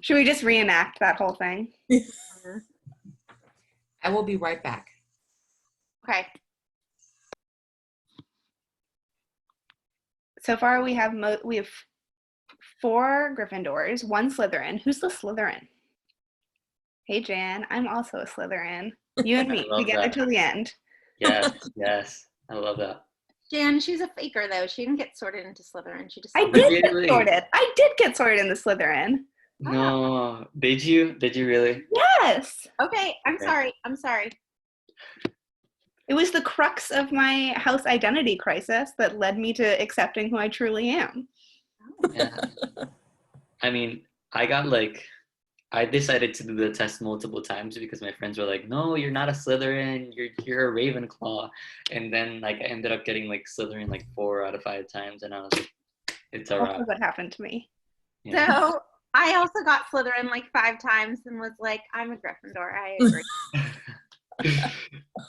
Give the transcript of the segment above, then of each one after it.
Should we just reenact that whole thing? I will be right back. Okay. So far, we have 4 Gryffindors, 1 Slytherin. Who's the Slytherin? Hey, Jan, I'm also a Slytherin. You and me, together till the end. Yes. I love that. Jan, she's a faker, though. She didn't get sorted into Slytherin. She just. I did get sorted. I did get sorted in the Slytherin. No, did you? Did you really? Yes. Okay, I'm sorry. It was the crux of my house identity crisis that led me to accepting who I truly am. Yeah. I mean, I decided to do the test multiple times because my friends were like, "No, you're not a Slytherin. You're a Ravenclaw." And then I ended up getting Slytherin 4 out of 5 times, and I was like, "It's alright." That's what happened to me. Yeah. So I also got Slytherin 5 times and was like, I'm a Gryffindor. I agree.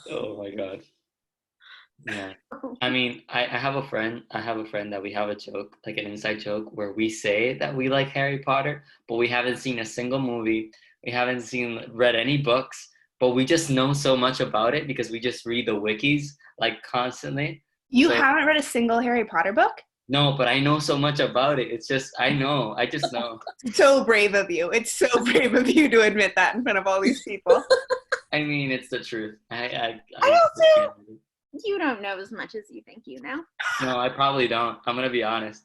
Oh my god. Yeah. I mean, I have a friend that we have a joke, an inside joke, where we say that we like Harry Potter, but we haven't seen a single movie. We haven't read any books, but we just know so much about it because we just read the wikis constantly. You haven't read a single Harry Potter book? No, but I know so much about it. It's just, I just know. So brave of you. It's so brave of you to admit that in front of all these people. I mean, it's the truth. I also, you don't know as much as you think you know. No, I probably don't. I'm going to be honest.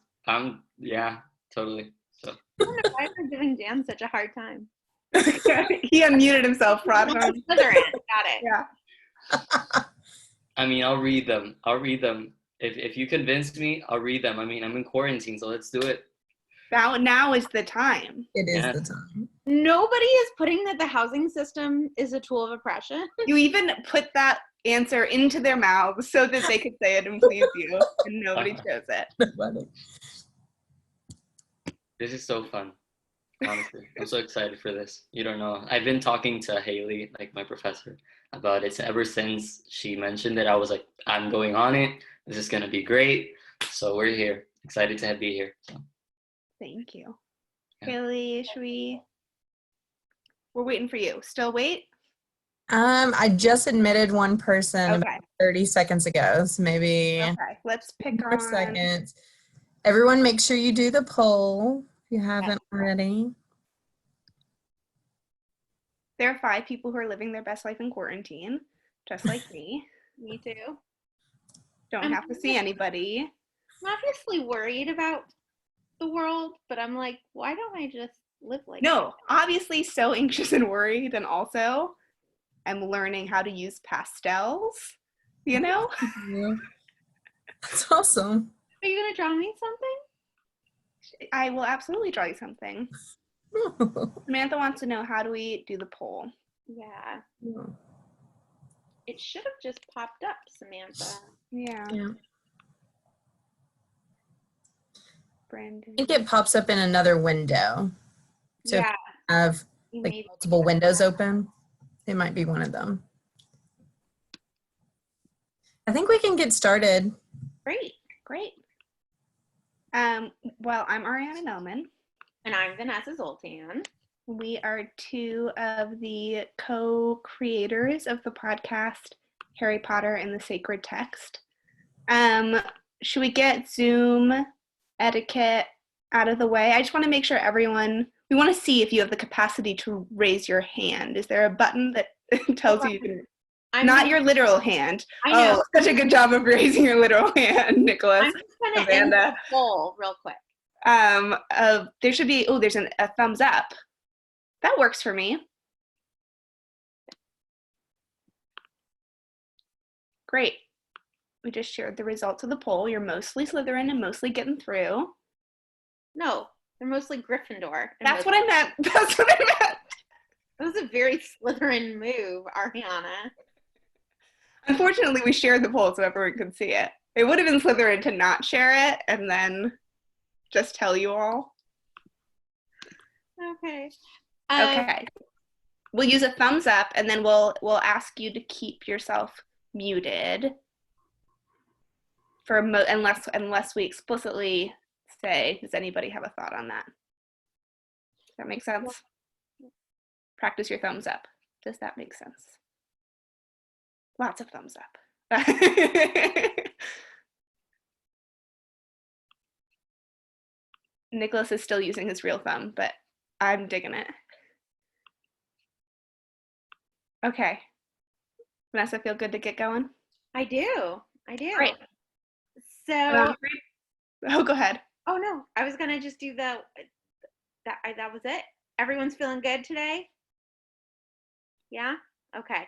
Yeah, totally. So. I don't know why we're giving Jan such a hard time. He unmuted himself. Got it. Yeah. I mean, I'll read them. If you convince me, I'll read them. I mean, I'm in quarantine, so let's do it. Now is the time. It is the time. Nobody is putting that the housing system is a tool of oppression. You even put that answer into their mouths so that they could say it and please you, and nobody chose it. This is so fun. Honestly, I'm so excited for this. You don't know. I've been talking to Haley, my professor, about it ever since she mentioned it. I was like, I'm going on it. This is going to be great. So we're here. Excited to be here. So. Thank you. Yeah. Haley, we're waiting for you. Still wait? I just admitted one person about 30 seconds ago. So maybe let's pick on seconds. Everyone make sure you do the poll if you haven't already. There are 5 people who are living their best life in quarantine, just like me. Me too. Don't have to see anybody. I'm obviously worried about the world, but I'm like, why don't I just live like No, obviously so anxious and worried, and also I'm learning how to use pastels, you know? Yeah. That's awesome. Are you going to draw me something? I will absolutely draw you something. Samantha wants to know, how do we do the poll? Yeah. It should have just popped up, Samantha. Yeah. Brandon. I think it pops up in another window. So if you have multiple windows open, it might be one of them. I think we can get started. Great. Well, I'm Ariana Melman. And I'm Vanessa Zoltan. We are 2 of the co-creators of the podcast Harry Potter and the Sacred Text. Should we get Zoom etiquette out of the way? I just want to make sure we want to see if you have the capacity to raise your hand. Is there a button that tells you can? Not your literal hand. I know. Oh, such a good job of raising your literal hand, Nicholas. I'm just going to end the poll real quick. There should be, there's a thumbs up. That works for me. Great. We just shared the results of the poll. You're mostly Slytherin and mostly getting through. No, they're mostly Gryffindor. That's what I meant. That was a very Slytherin move, Ariana. Unfortunately, we shared the poll so everyone could see it. It would have been Slytherin to not share it and then just tell you all. Okay. Okay. We'll use a thumbs up, and then we'll ask you to keep yourself muted for unless we explicitly say, does anybody have a thought on that? that make sense? Practice your thumbs up. Does that make sense? Lots of thumbs up. Nicholas is still using his real thumb, but I'm digging it. Okay. Vanessa, feel good to get going? I do. Great. So, oh, go ahead. oh no, I was gonna just do that was it. Everyone's feeling good today? Yeah? Okay.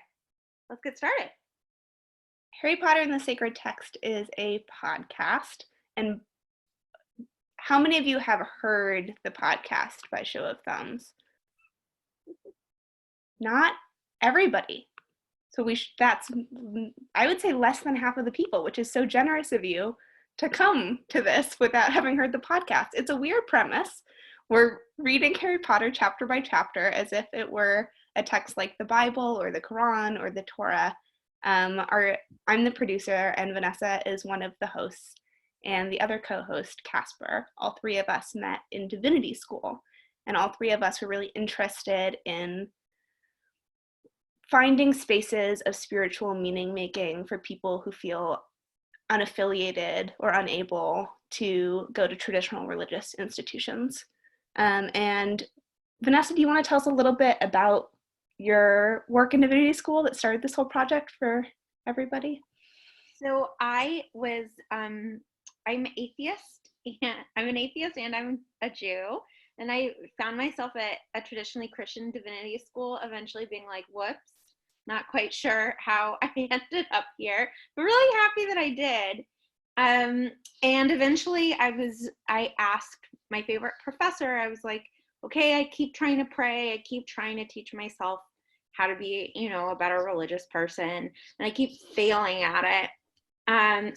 Let's get started. Harry Potter and the Sacred Text is a podcast. And how many of you have heard the podcast by show of thumbs? Not everybody. So that's, I would say, less than half of the people, which is so generous of you to come to this without having heard the podcast. It's a weird premise. We're reading Harry Potter chapter by chapter as if it were a text like the Bible or the Quran or the Torah. I'm the producer, and Vanessa is one of the hosts, and the other co-host, Casper. All three of us met in divinity school, and all three of us were really interested in finding spaces of spiritual meaning making for people who feel unaffiliated or unable to go to traditional religious institutions. And Vanessa, do you want to tell us a little bit about your work in divinity school that started this whole project for everybody? So I'm atheist. I'm an atheist and I'm a Jew. And I found myself at a traditionally Christian divinity school, eventually being like, whoops, not quite sure how I ended up here, but really happy that I did. And eventually I asked my favorite professor, I was like, okay, I keep trying to pray. I keep trying to teach myself how to be, a better religious person. And I keep failing at it.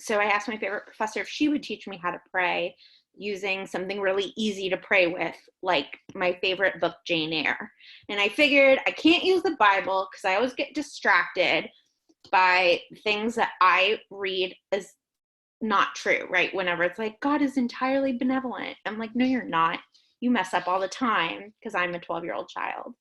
So I asked my favorite professor if she would teach me how to pray using something really easy to pray with, like my favorite book, Jane Eyre. And I figured I can't use the Bible because I always get distracted by things that I read as not true, right? Whenever it's like, God is entirely benevolent. I'm like, no, you're not. You mess up all the time, because I'm a 12-year-old child.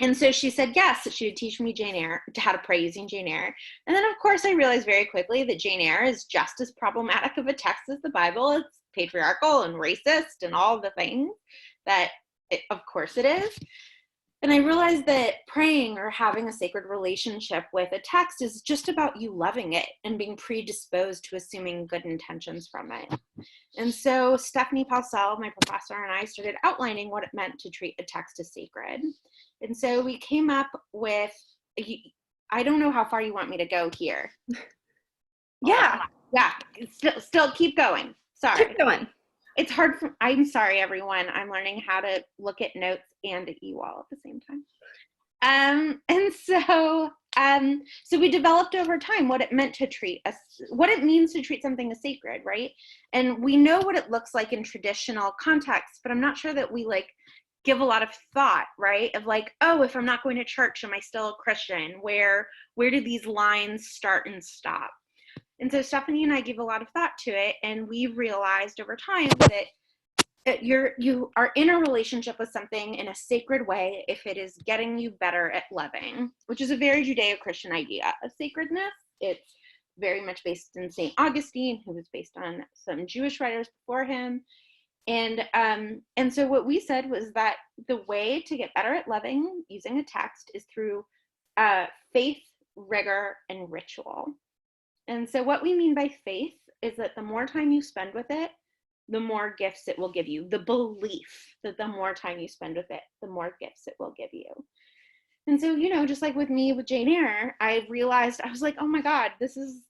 And so she said yes, that she would teach me Jane Eyre, how to pray using Jane Eyre. And then, of course, I realized very quickly that Jane Eyre is just as problematic of a text as the Bible. It's patriarchal and racist and all the things that, of course, it is. And I realized that praying or having a sacred relationship with a text is just about you loving it and being predisposed to assuming good intentions from it. And so Stephanie Pausell, my professor, and I started outlining what it meant to treat a text as sacred. And so we came up with, I don't know how far you want me to go here. Yeah. Yeah, still keep going. Sorry. Keep going. It's hard I'm sorry, everyone. I'm learning how to look at notes and at e-wall at the same time. And so we developed over time what it meant to what it means to treat something as sacred, right? And we know what it looks like in traditional contexts, but I'm not sure that we give a lot of thought, right? Of oh, if I'm not going to church, am I still a Christian? Where do these lines start and stop? And so Stephanie and I give a lot of thought to it, and we've realized over time that you are in a relationship with something in a sacred way if it is getting you better at loving, which is a very Judeo-Christian idea of sacredness. It's very much based in St. Augustine, who was based on some Jewish writers before him. And so what we said was that the way to get better at loving using a text is through faith, rigor, and ritual. And so what we mean by faith is that the more time you spend with it, the more gifts it will give you. The belief that the more time you spend with it, the more gifts it will give you. And so, just like with me with Jane Eyre, I realized, I was like, oh my God, this is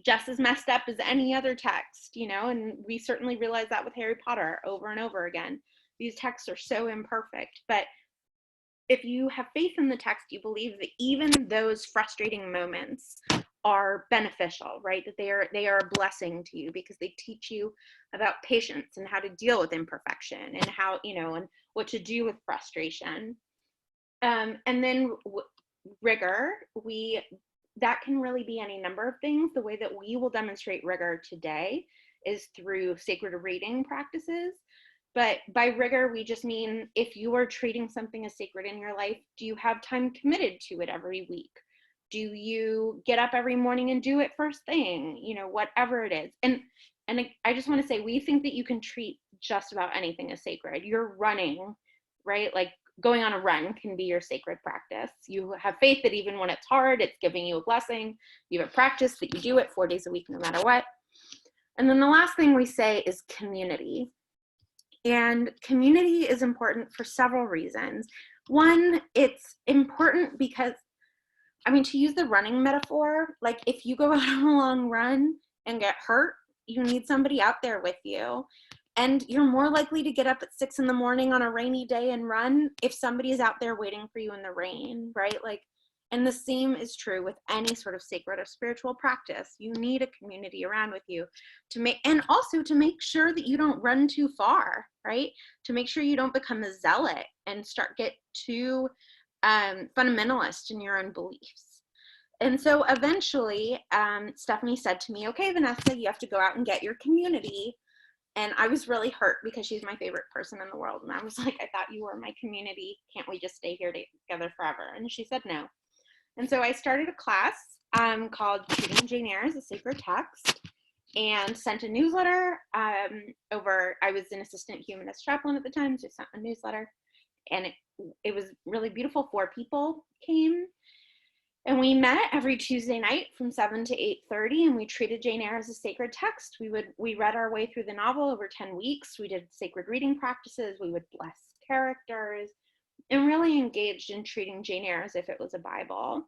just as messed up as any other text, and we certainly realize that with Harry Potter over and over again. These texts are so imperfect, but if you have faith in the text, you believe that even those frustrating moments are beneficial, right? That they are a blessing to you because they teach you about patience and how to deal with imperfection and how, and what to do with frustration. And then rigor, that can really be any number of things. The way that we will demonstrate rigor today is through sacred reading practices. But by rigor, we just mean if you are treating something as sacred in your life, do you have time committed to it every week? Do you get up every morning and do it first thing? You know, whatever it is. And I just want to say, we think that you can treat just about anything as sacred. You're running, right? Like going on a run can be your sacred practice. You have faith that even when it's hard, it's giving you a blessing. You have a practice that you do it 4 days a week, no matter what. And then the last thing we say is community. And community is important for several reasons. One, it's important because, I mean, to use the running metaphor, like if you go out on a long run and get hurt, you need somebody out there with you. And you're more likely to get up at 6 a.m. on a rainy day and run if somebody is out there waiting for you in the rain, right? Like, and the same is true with any sort of sacred or spiritual practice. You need a community around with you to make, and also to make sure that you don't run too far, right? To make sure you don't become a zealot and get too fundamentalist in your own beliefs. And so eventually, Stephanie said to me, okay, Vanessa, you have to go out and get your community. And I was really hurt because she's my favorite person in the world. And I was like, I thought you were my community. Can't we just stay here together forever? And she said no. And so I started a class called Treating Jane Eyre as a Sacred Text, and sent a newsletter over. I was an assistant humanist chaplain at the time, so I sent a newsletter. And it was really beautiful. 4 people came. And we met every Tuesday night from 7 to 8:30, and we treated Jane Eyre as a sacred text. We read our way through the novel over 10 weeks. We did sacred reading practices. We would bless characters and really engaged in treating Jane Eyre as if it was a Bible.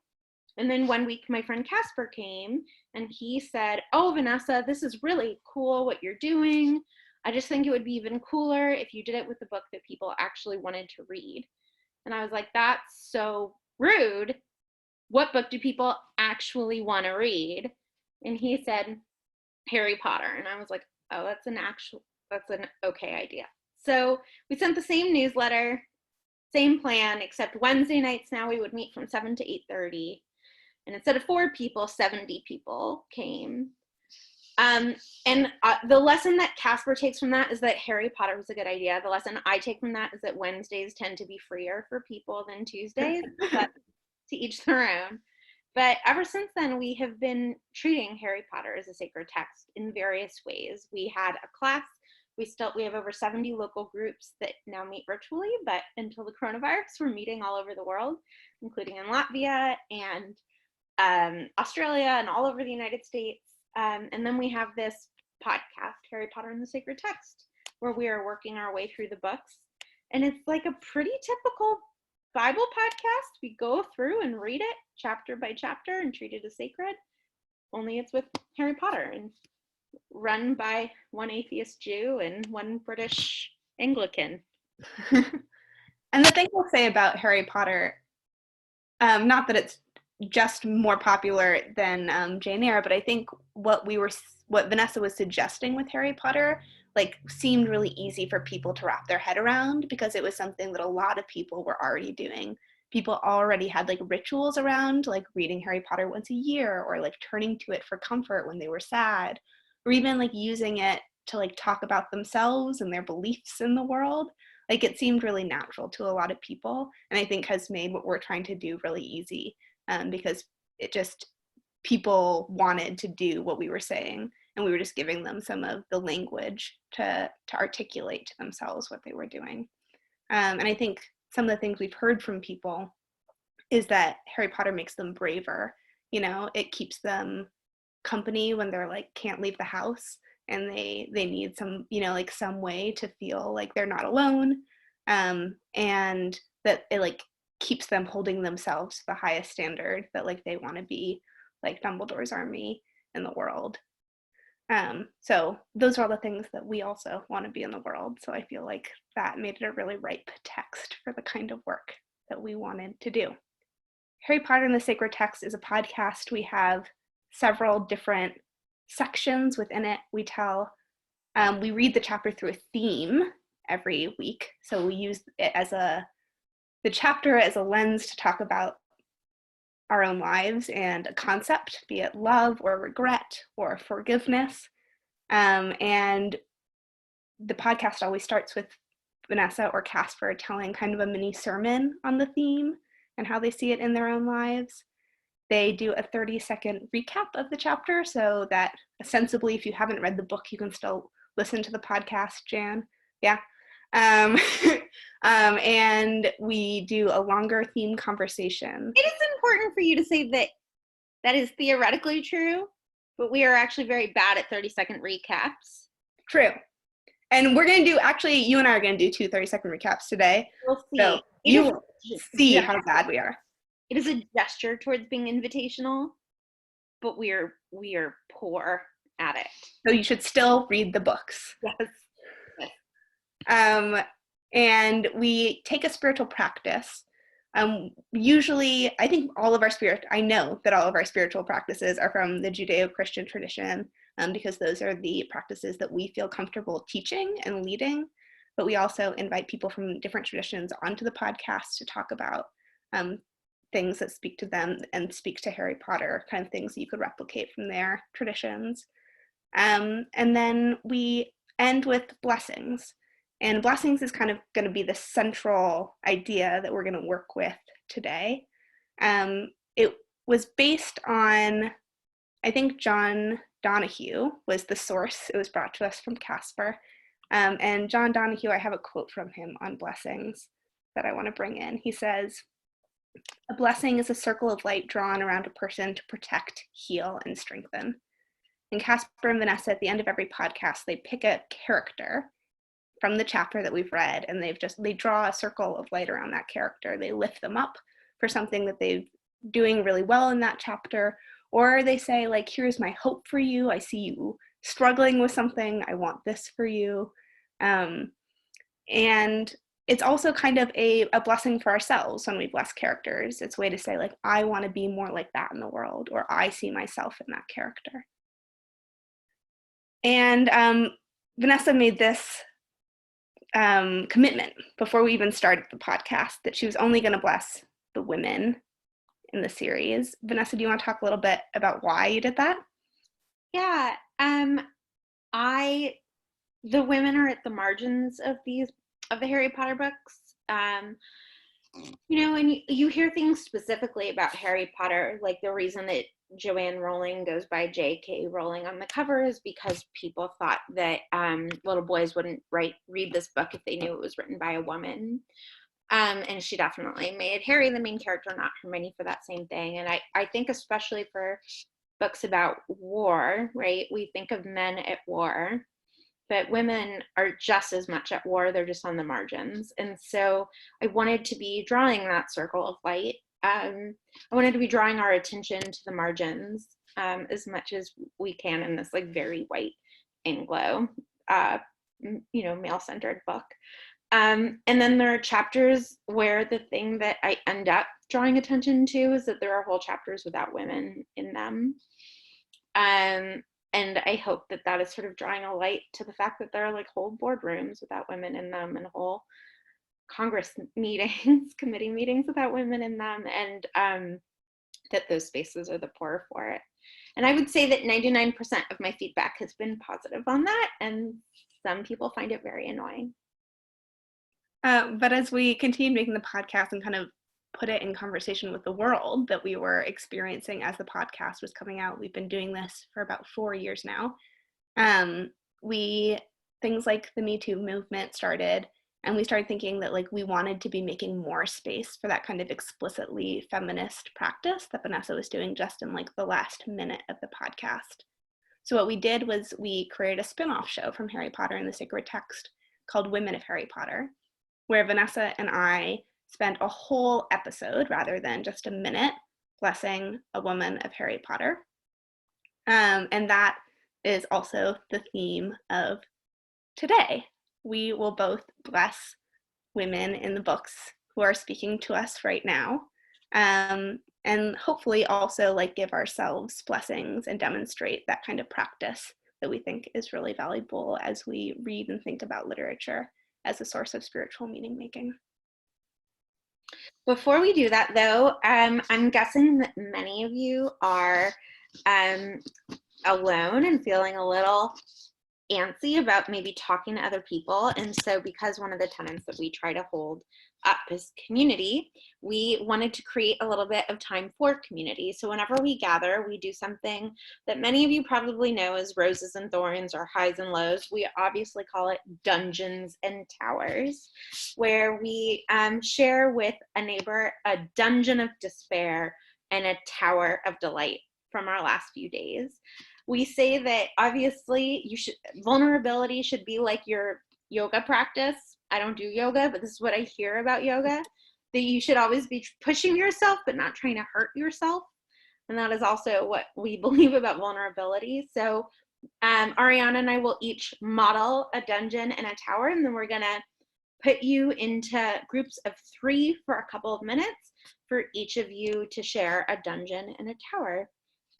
And then one week, my friend Casper came, and he said, oh, Vanessa, this is really cool what you're doing. I just think it would be even cooler if you did it with a book that people actually wanted to read. And I was like, that's so rude. What book do people actually want to read? And he said, Harry Potter. And I was like, oh, that's an okay idea. So we sent the same newsletter, same plan, except Wednesday nights now we would meet from 7 to 8:30. And instead of 4 people, 70 people came. And the lesson that Casper takes from that is that Harry Potter was a good idea. The lesson I take from that is that Wednesdays tend to be freer for people than Tuesdays, but to each their own. But ever since then, we have been treating Harry Potter as a sacred text in various ways. We had a class. We have over 70 local groups that now meet virtually, but until the coronavirus, we're meeting all over the world, including in Latvia and Australia and all over the United States. And then we have this podcast, Harry Potter and the Sacred Text, where we are working our way through the books. And it's like a pretty typical Bible podcast. We go through and read it chapter by chapter and treat it as sacred, only it's with Harry Potter and run by one atheist Jew and one British Anglican. And the thing we'll say about Harry Potter, not that it's just more popular than Jane Eyre, but I think what Vanessa was suggesting with Harry Potter like seemed really easy for people to wrap their head around, because it was something that a lot of people were already doing. People already had like rituals around like reading Harry Potter once a year, or like turning to it for comfort when they were sad, or even like using it to like talk about themselves and their beliefs in the world. Like it seemed really natural to a lot of people, and I think has made what we're trying to do really easy, because it just, people wanted to do what we were saying, and we were just giving them some of the language to articulate to themselves what they were doing. And I think some of the things we've heard from people is that Harry Potter makes them braver. You know, it keeps them company when they're like can't leave the house, and they need some, you know, like some way to feel like they're not alone, and that it like keeps them holding themselves to the highest standard, that like they want to be like Dumbledore's army in the world. So those are all the things that we also want to be in the world. So I feel like that made it a really ripe text for the kind of work that we wanted to do. Harry Potter and the Sacred Text is a podcast. We have several different sections within it. We read the chapter through a theme every week. So we use it as the chapter as a lens to talk about our own lives and a concept, be it love or regret or forgiveness. And the podcast always starts with Vanessa or Casper telling kind of a mini sermon on the theme and how they see it in their own lives. They do a 30-second recap of the chapter so that ostensibly, if you haven't read the book, you can still listen to the podcast, Jan. Yeah. And we do a longer theme conversation. It is important for you to say that that is theoretically true, but we are actually very bad at 30-second recaps. True. And we're going to do, actually, you and I are going to do 2 30-second recaps today. We'll see. So you will see how bad we are. It is a gesture towards being invitational, but we are poor at it. So you should still read the books. Yes. And we take a spiritual practice. Usually, I know that all of our spiritual practices are from the Judeo-Christian tradition, because those are the practices that we feel comfortable teaching and leading. But we also invite people from different traditions onto the podcast to talk about things that speak to them and speak to Harry Potter, kind of things that you could replicate from their traditions. And then we end with blessings. And blessings is kind of going to be the central idea that we're going to work with today. It was based on, I think John Donahue was the source. It was brought to us from Casper. And John Donahue, I have a quote from him on blessings that I want to bring in. He says, "A blessing is a circle of light drawn around a person to protect, heal, and strengthen." And Casper and Vanessa, at the end of every podcast, they pick a character from the chapter that we've read, and they draw a circle of light around that character. They lift them up for something that they're doing really well in that chapter, or they say, like, here's my hope for you. I see you struggling with something. I want this for you. And it's also kind of a blessing for ourselves when we bless characters. It's a way to say, like, I want to be more like that in the world, or I see myself in that character. And Vanessa made this commitment before we even started the podcast that she was only going to bless the women in the series. Vanessa, do you want to talk a little bit about why you did that? Yeah. The women are at the margins of the Harry Potter books. And you hear things specifically about Harry Potter, like the reason that Joanne Rowling goes by J.K. Rowling on the cover is because people thought that little boys wouldn't read this book if they knew it was written by a woman. And she definitely made Harry the main character, not Hermione, for that same thing. And I think especially for books about war, right? We think of men at war, but women are just as much at war. They're just on the margins. And so I wanted to be drawing that circle of light. I wanted to be drawing our attention to the margins as much as we can in this like very white Anglo, male-centered book. And then there are chapters where the thing that I end up drawing attention to is that there are whole chapters without women in them. And I hope that is sort of drawing a light to the fact that there are like whole boardrooms without women in them and whole Congress meetings, committee meetings without women in them, and that those spaces are the poorer for it. And I would say that 99% of my feedback has been positive on that, and some people find it very annoying. But as we continued making the podcast and kind of put it in conversation with the world that we were experiencing as the podcast was coming out, we've been doing this for about 4 years now. Things like the Me Too movement started, and we started thinking that like we wanted to be making more space for that kind of explicitly feminist practice that Vanessa was doing just in like the last minute of the podcast. So what we did was we created a spin-off show from Harry Potter and the Sacred Text called Women of Harry Potter, where Vanessa and I spent a whole episode rather than just a minute blessing a woman of Harry Potter. And that is also the theme of today. We will both bless women in the books who are speaking to us right now, and hopefully also like give ourselves blessings and demonstrate that kind of practice that we think is really valuable as we read and think about literature as a source of spiritual meaning making. Before we do that though, I'm guessing that many of you are alone and feeling a little antsy about maybe talking to other people. And so because one of the tenets that we try to hold up is community, we wanted to create a little bit of time for community. So whenever we gather, we do something that many of you probably know as roses and thorns or highs and lows. We obviously call it dungeons and towers, where we share with a neighbor a dungeon of despair and a tower of delight from our last few days. We say that obviously vulnerability should be like your yoga practice. I don't do yoga, but this is what I hear about yoga, that you should always be pushing yourself, but not trying to hurt yourself. And that is also what we believe about vulnerability. So Ariana and I will each model a dungeon and a tower, and then we're gonna put you into groups of 3 for a couple of minutes for each of you to share a dungeon and a tower.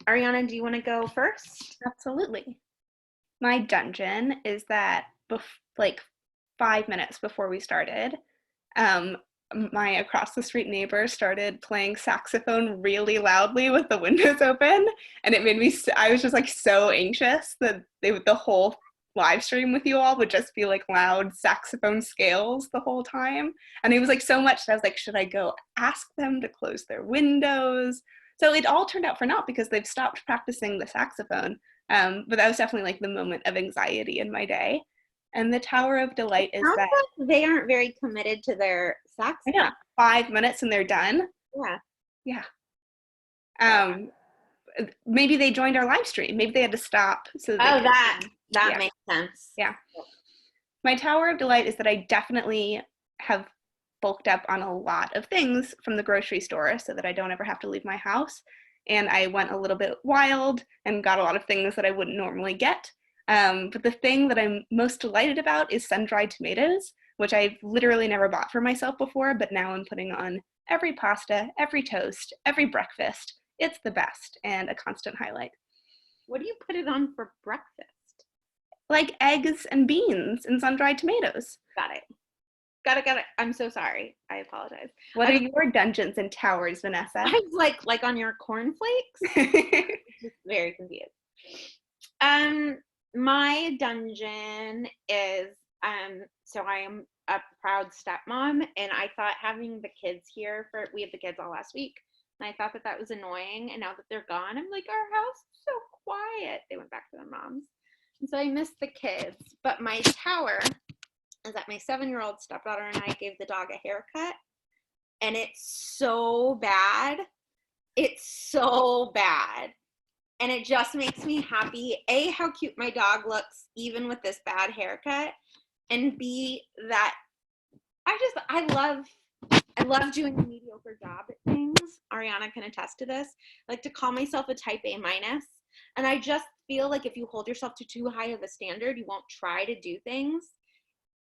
Ariana, do you want to go first? Absolutely. My dungeon is that like 5 minutes before we started, my across the street neighbor started playing saxophone really loudly with the windows open, and it made me, I was just like so anxious that the whole live stream with you all would just be like loud saxophone scales the whole time. And it was like so much that I was like, should I go ask them to close their windows? So it all turned out for naught because they've stopped practicing the saxophone. But that was definitely like the moment of anxiety in my day. And the Tower of Delight is that like they aren't very committed to their saxophone. Yeah, 5 minutes and they're done. Yeah. Yeah. Maybe they joined our live stream. Maybe they had to stop. So that makes sense. Yeah. My Tower of Delight is that I definitely have bulked up on a lot of things from the grocery store so that I don't ever have to leave my house. And I went a little bit wild and got a lot of things that I wouldn't normally get. But the thing that I'm most delighted about is sun-dried tomatoes, which I've literally never bought for myself before, but now I'm putting on every pasta, every toast, every breakfast. It's the best and a constant highlight. What do you put it on for breakfast? Like eggs and beans and sun-dried tomatoes. Got it. I'm so sorry. I apologize. What are your dungeons and towers, Vanessa? I was like on your cornflakes. Just very confused. My dungeon is so I am a proud stepmom, and I thought having the kids here we have the kids all last week, and I thought that was annoying. And now that they're gone, I'm like, our house is so quiet. They went back to their moms, and so I miss the kids. But my tower is that my 7-year-old stepdaughter and I gave the dog a haircut, and it's so bad. It's so bad. And it just makes me happy, A, how cute my dog looks even with this bad haircut, and B, that I love doing a mediocre job at things. Ariana can attest to this. I like to call myself a type A minus, and I just feel like if you hold yourself to too high of a standard, you won't try to do things.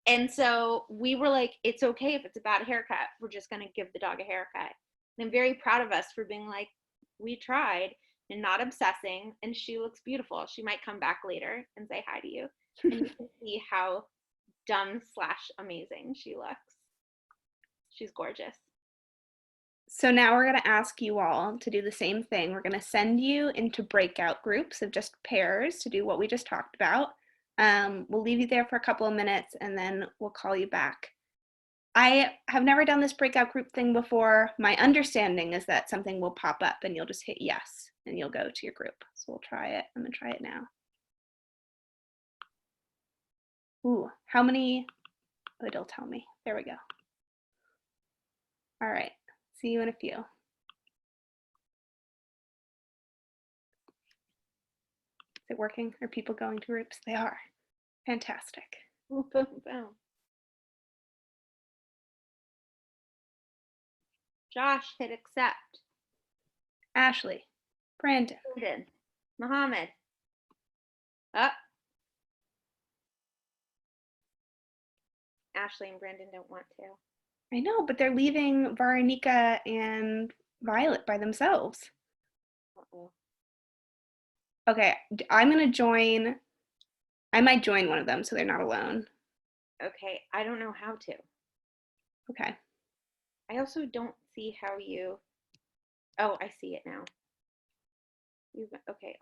And so we were like, it's okay if it's a bad haircut. We're just going to give the dog a haircut. And I'm very proud of us for being like, we tried and not obsessing, and she looks beautiful. She might come back later and say hi to you, and you can see how dumb/amazing she looks. She's gorgeous. So now we're going to ask you all to do the same thing. We're going to send you into breakout groups of just pairs to do what we just talked about. We'll leave you there for a couple of minutes and then we'll call you back. I have never done this breakout group thing before. My understanding is that something will pop up and you'll just hit yes and you'll go to your group. So we'll try it. I'm going to try it now. Ooh, how many? Oh, it'll tell me. There we go. All right. See you in a few. Is it working? Are people going to groups? They are. Fantastic. Boom, boom, boom. Josh, hit accept. Ashley, Brandon, Mohammed. Up. Ashley and Brandon don't want to. I know, but they're leaving Veronica and Violet by themselves. Uh-oh. Okay, I'm going to join. I might join one of them so they're not alone. Okay, I don't know how to. Okay. I also don't see how you. Oh, I see it now. Okay,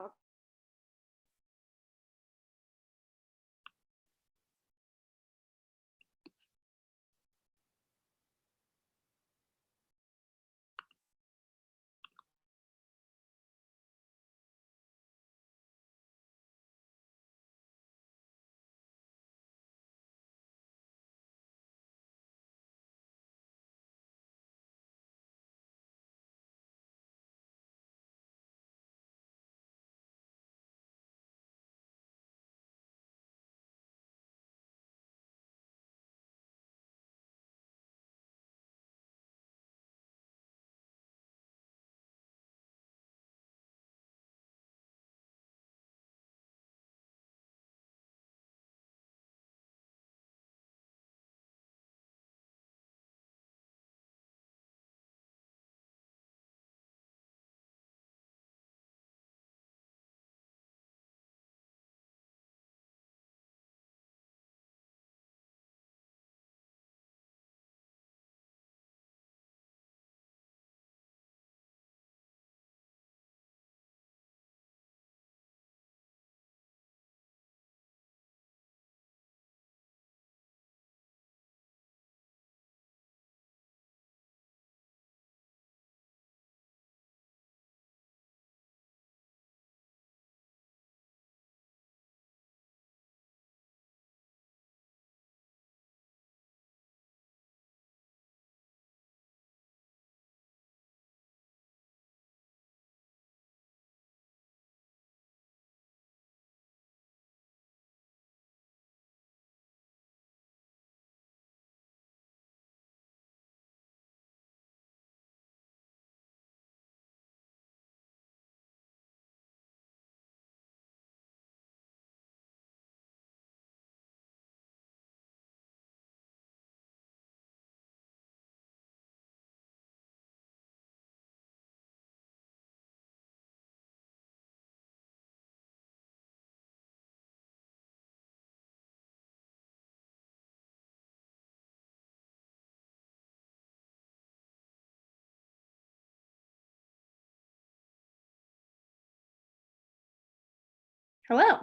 Hello.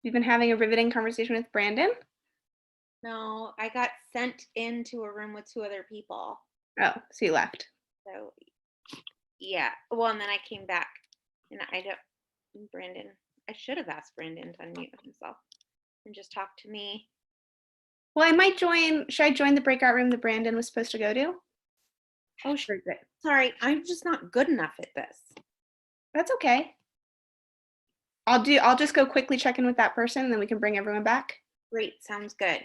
You've been having a riveting conversation with Brandon? No, I got sent into a room with 2 other people. Oh, so you left. So, yeah. Well, and then I came back, and Brandon, I should have asked Brandon to unmute himself and just talk to me. Well, I might join. Should I join the breakout room that Brandon was supposed to go to? Oh, sorry. I'm just not good enough at this. That's okay. I'll just go quickly check in with that person, and then we can bring everyone back. Great. Sounds good.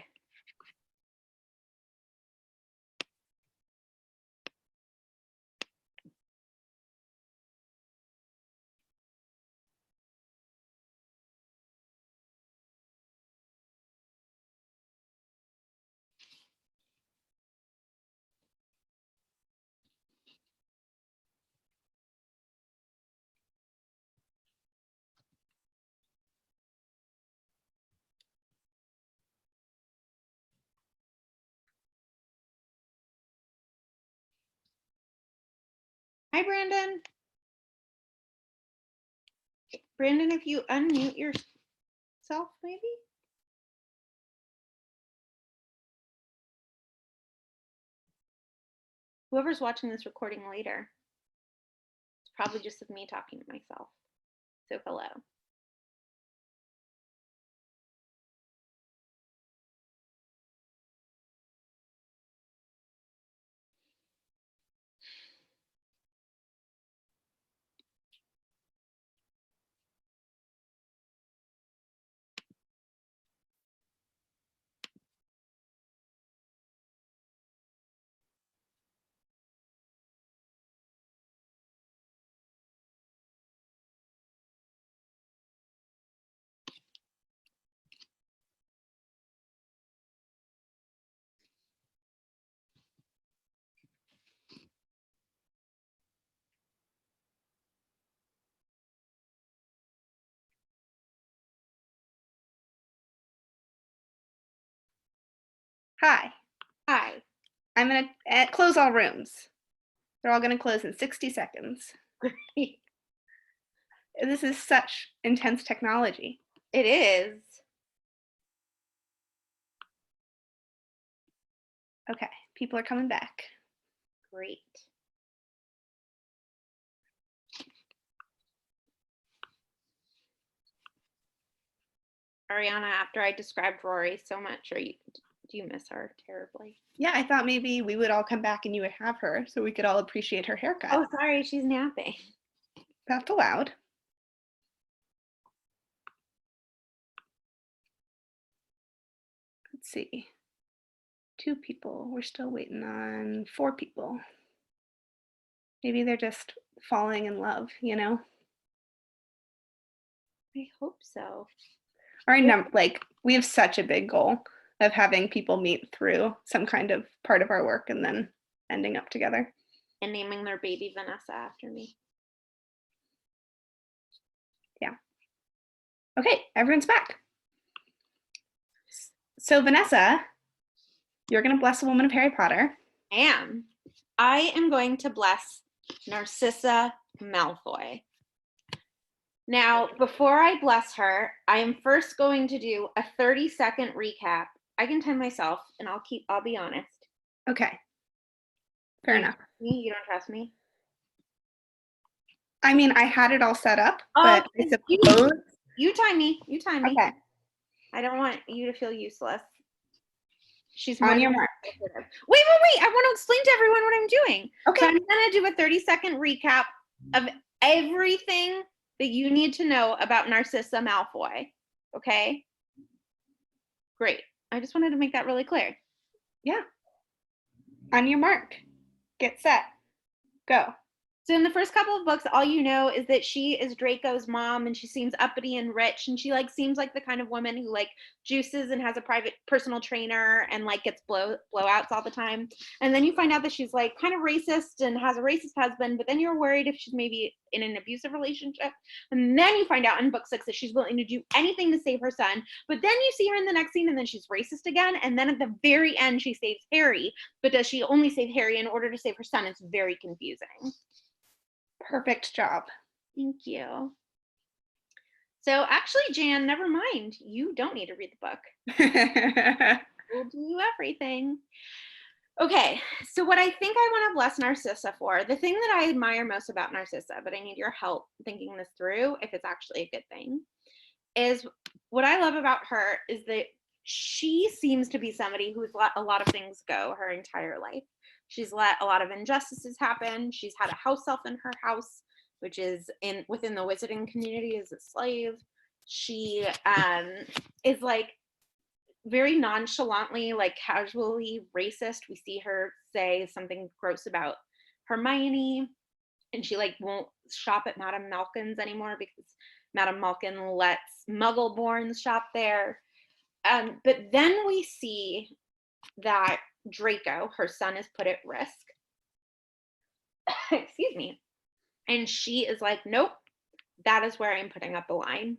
Hi, Brandon. Brandon, if you unmute yourself, maybe? Whoever's watching this recording later, it's probably just of me talking to myself. So hello. Hi. Hi. I'm going to close all rooms. They're all going to close in 60 seconds. Great. This is such intense technology. It is. Okay, people are coming back. Great. Ariana, after I described Rory so much, do you miss her terribly? Yeah, I thought maybe we would all come back and you would have her so we could all appreciate her haircut. Oh, sorry, she's napping. That's allowed. Let's see. 2 people. We're still waiting on 4 people. Maybe they're just falling in love, you know? I hope so. We have such a big goal of having people meet through some kind of part of our work and then ending up together. And naming their baby Vanessa after me. Yeah. Okay, everyone's back. So Vanessa, you're going to bless a woman of Harry Potter. I am going to bless Narcissa Malfoy. Now, before I bless her, I am first going to do a 30-second recap. I can time myself, and I'll be honest. Okay. Fair enough. You don't trust me? I mean, I had it all set up, but I suppose. You time me. Okay. I don't want you to feel useless. She's on your mark. Wait. I want to explain to everyone what I'm doing. Okay. So I'm going to do a 30-second recap of everything that you need to know about Narcissa Malfoy. Okay? Great. I just wanted to make that really clear. Yeah. On your mark. Get set. Go. So in the first couple of books, all you know is that she is Draco's mom, and she seems uppity and rich, and she seems like the kind of woman who juices and has a private personal trainer and gets blowouts all the time. And then you find out that she's kind of racist and has a racist husband, but then you're worried if she's maybe in an abusive relationship. And then you find out in book 6 that she's willing to do anything to save her son. But then you see her in the next scene and then she's racist again. And then at the very end, she saves Harry. But does she only save Harry in order to save her son? It's very confusing. Perfect job. Thank you. So actually, Jan, never mind. You don't need to read the book. We'll do everything. Okay, so what I think I want to bless Narcissa for, the thing that I admire most about Narcissa, but I need your help thinking this through if it's actually a good thing, is what I love about her is that she seems to be somebody who's let a lot of things go her entire life. She's let a lot of injustices happen. She's had a house elf in her house, which is within the wizarding community as a slave. She is like very nonchalantly, like casually racist. We see her say something gross about Hermione, and she like won't shop at Madame Malkin's anymore because Madame Malkin lets Muggle-borns shop there. But then we see that Draco, her son, is put at risk. Excuse me. And she is like, nope, that is where I'm putting up the line.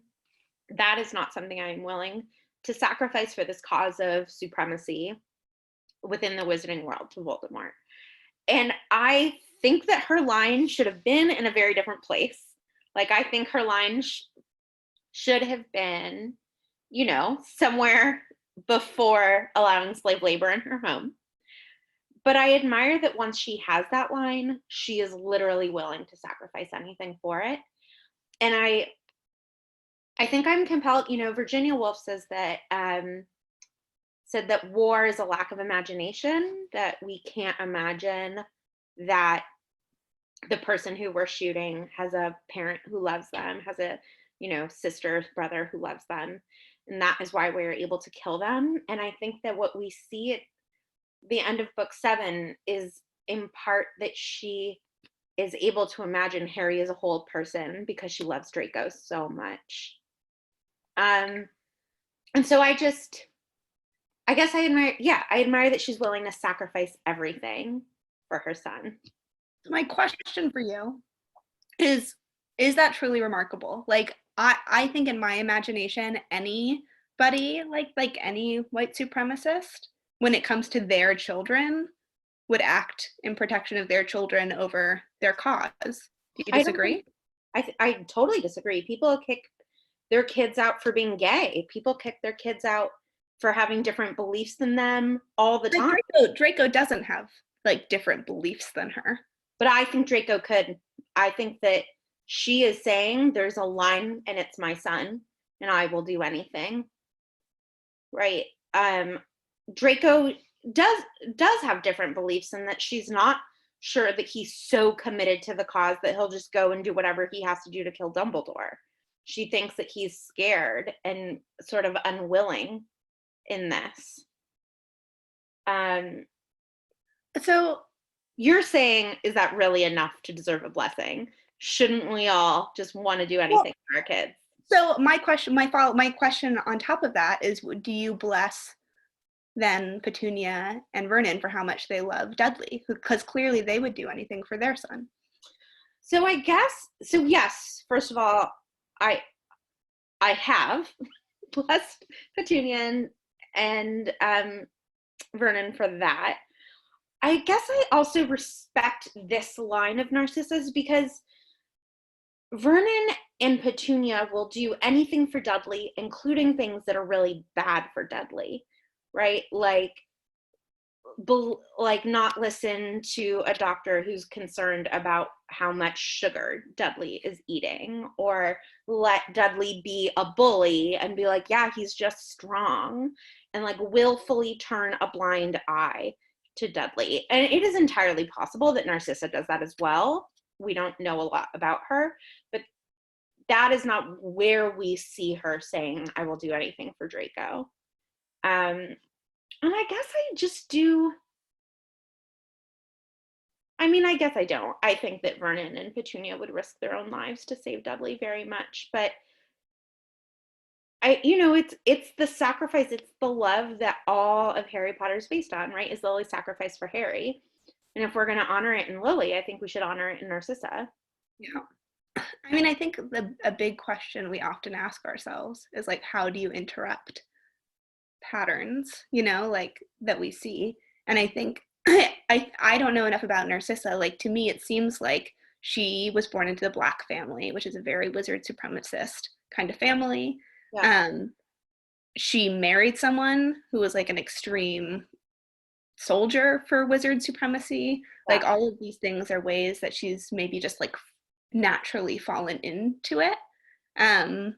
That is not something I am willing to sacrifice for this cause of supremacy within the wizarding world to Voldemort. And I think that her line should have been in a very different place. Like, I think her line should have been, you know, somewhere before allowing slave labor in her home. But I admire that once she has that line, she is literally willing to sacrifice anything for it. And I think I'm compelled, you know, Virginia Woolf said that war is a lack of imagination, that we can't imagine that the person who we're shooting has a parent who loves them, has a, you know, sister, brother who loves them. And that is why we're able to kill them. And I think that what we see at the end of book 7 is in part that she is able to imagine Harry as a whole person because she loves Draco so much. And so I guess I admire that she's willing to sacrifice everything for her son. My question for you is that truly remarkable? Like, I think in my imagination, anybody, like any white supremacist, when it comes to their children, would act in protection of their children over their cause. Do you disagree? I totally disagree. People kick their kids out for being gay. People kick their kids out for having different beliefs than them all the time. Draco doesn't have like different beliefs than her. But I think Draco could. I think that she is saying there's a line and it's my son and I will do anything. Right. Draco does have different beliefs, and that she's not sure that he's so committed to the cause that he'll just go and do whatever he has to do to kill Dumbledore. She thinks that he's scared and sort of unwilling in this. So you're saying, is that really enough to deserve a blessing? Shouldn't we all just want to do anything for our kids? So my question on top of that is, do you bless then Petunia and Vernon for how much they love Dudley? Because clearly they would do anything for their son. So yes, first of all, I have blessed Petunia and Vernon for that. I guess I also respect this line of Narcissus because Vernon and Petunia will do anything for Dudley, including things that are really bad for Dudley, right? Like not listen to a doctor who's concerned about how much sugar Dudley is eating, or let Dudley be a bully and be like, yeah, he's just strong, and like willfully turn a blind eye to Dudley. And it is entirely possible that Narcissa does that as well. We don't know a lot about her, but that is not where we see her saying, I will do anything for Draco. And I guess I just do. I mean, I guess I don't. I think that Vernon and Petunia would risk their own lives to save Dudley very much, but it's the sacrifice, it's the love that all of Harry Potter is based on, right? Is Lily's sacrifice for Harry. And if we're going to honor it in Lily, I think we should honor it in Narcissa. Yeah. I mean, I think a big question we often ask ourselves is like, how do you interrupt patterns, like that we see? And I think I don't know enough about Narcissa. Like, to me, it seems like she was born into the Black family, which is a very wizard supremacist kind of family. Yeah. She married someone who was like an extreme soldier for wizard supremacy. Yeah. Like all of these things are ways that she's maybe just like naturally fallen into it. And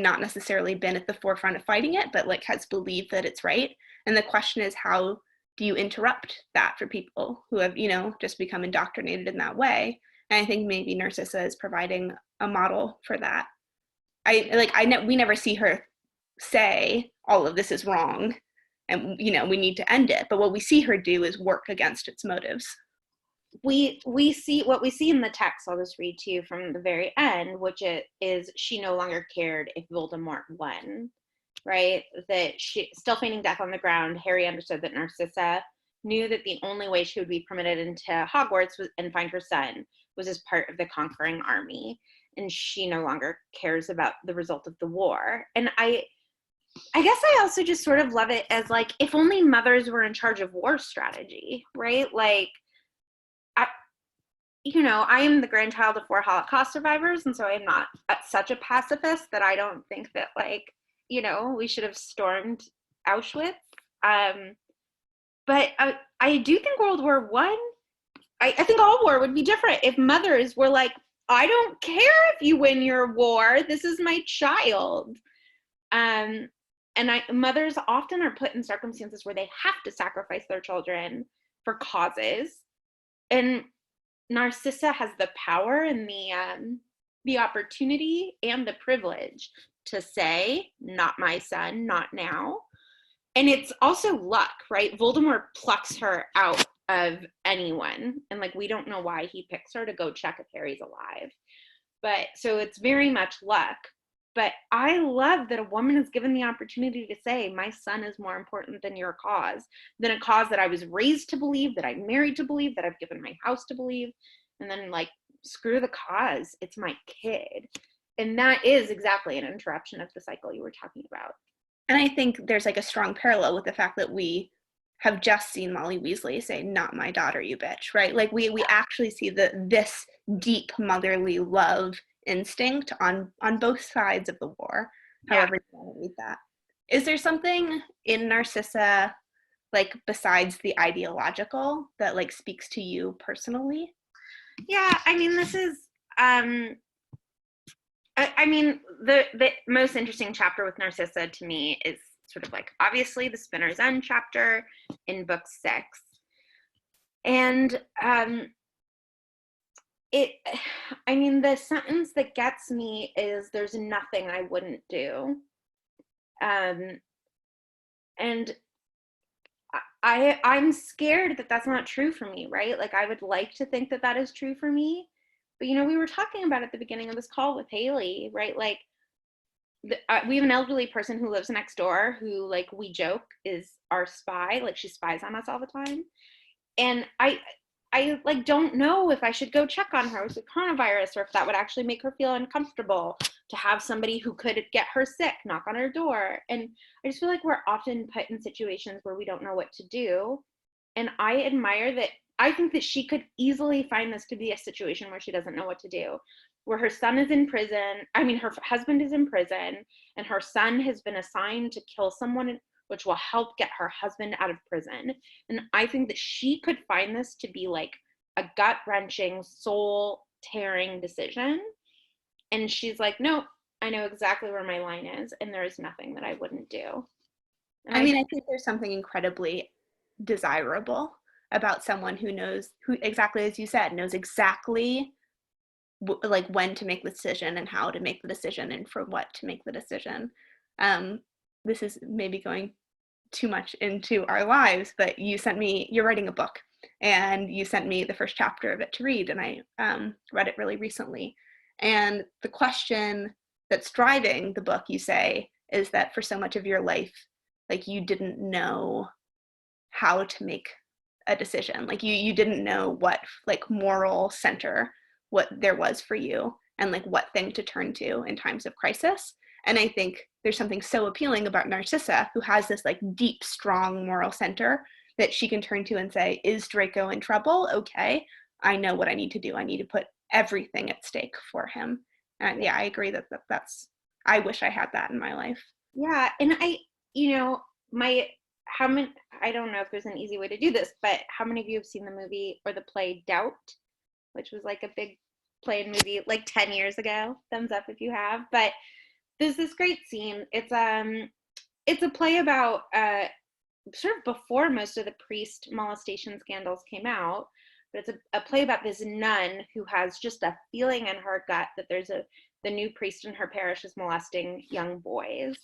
not necessarily been at the forefront of fighting it, but like has believed that it's right. And the question is, how do you interrupt that for people who have, you know, just become indoctrinated in that way? And I think maybe Narcissa is providing a model for that. We never see her say all of this is wrong and, you know, we need to end it. But what we see her do is work against its motives. We see what we see in the text. I'll just read to you from the very end, which is she no longer cared if Voldemort won, right? That she still feigning death on the ground. Harry understood that Narcissa knew that the only way she would be permitted into Hogwarts and find her son was as part of the conquering army, and she no longer cares about the result of the war. And I guess I also just sort of love it as like, if only mothers were in charge of war strategy, right? Like, I am the grandchild of 4 Holocaust survivors, and so I'm not such a pacifist that I don't think that, like, we should have stormed Auschwitz. But I do think World War I, I think all war would be different if mothers were like, I don't care if you win your war, this is my child. And mothers often are put in circumstances where they have to sacrifice their children for causes. And Narcissa has the power and the opportunity and the privilege to say, not my son, not now. And it's also luck, right? Voldemort plucks her out of anyone. And like, we don't know why he picks her to go check if Harry's alive. But so it's very much luck. But I love that a woman is given the opportunity to say, my son is more important than your cause, than a cause that I was raised to believe, that I'm married to believe, that I've given my house to believe. And then, like, screw the cause, it's my kid. And that is exactly an interruption of the cycle you were talking about. And I think there's like a strong parallel with the fact that we have just seen Molly Weasley say, not my daughter, you bitch, right? Like we actually see this deep motherly love instinct on both sides of the war, however you want to read that. Is there something in Narcissa, like besides the ideological, that like speaks to you personally? Yeah, I mean, this is the most interesting chapter with Narcissa to me is sort of like obviously the Spinner's End chapter in book 6. And the sentence that gets me is, there's nothing I wouldn't do. And I'm scared that that's not true for me, right? Like, I would like to think that that is true for me. But, we were talking about at the beginning of this call with Haley, right? Like, we have an elderly person who lives next door who, like, we joke is our spy. Like, she spies on us all the time. And I like don't know if I should go check on her with the coronavirus, or if that would actually make her feel uncomfortable to have somebody who could get her sick knock on her door. And I just feel like we're often put in situations where we don't know what to do. And I admire that. I think that she could easily find this to be a situation where she doesn't know what to do, where her son is in prison. I mean, her husband is in prison, and her son has been assigned to kill someone, which will help get her husband out of prison. And I think that she could find this to be like a gut-wrenching, soul-tearing decision. And she's like, nope, I know exactly where my line is, and there is nothing that I wouldn't do. And I think there's something incredibly desirable about someone who knows, who exactly as you said, knows exactly like when to make the decision and how to make the decision and for what to make the decision. This is maybe going too much into our lives, but you're writing a book, and you sent me the first chapter of it to read, and I read it really recently. And the question that's driving the book, you say, is that for so much of your life, like, you didn't know how to make a decision. Like you didn't know what like moral center, what there was for you, and like what thing to turn to in times of crisis. And I think there's something so appealing about Narcissa, who has this like deep, strong moral center that she can turn to and say, is Draco in trouble? Okay, I know what I need to do. I need to put everything at stake for him. And yeah, I agree that's, I wish I had that in my life. Yeah. And I don't know if there's an easy way to do this, but how many of you have seen the movie or the play Doubt, which was like a big play and movie like 10 years ago? Thumbs up if you have. But there's this great scene. It's a play about sort of before most of the priest molestation scandals came out, but it's a play about this nun who has just a feeling in her gut that the new priest in her parish is molesting young boys.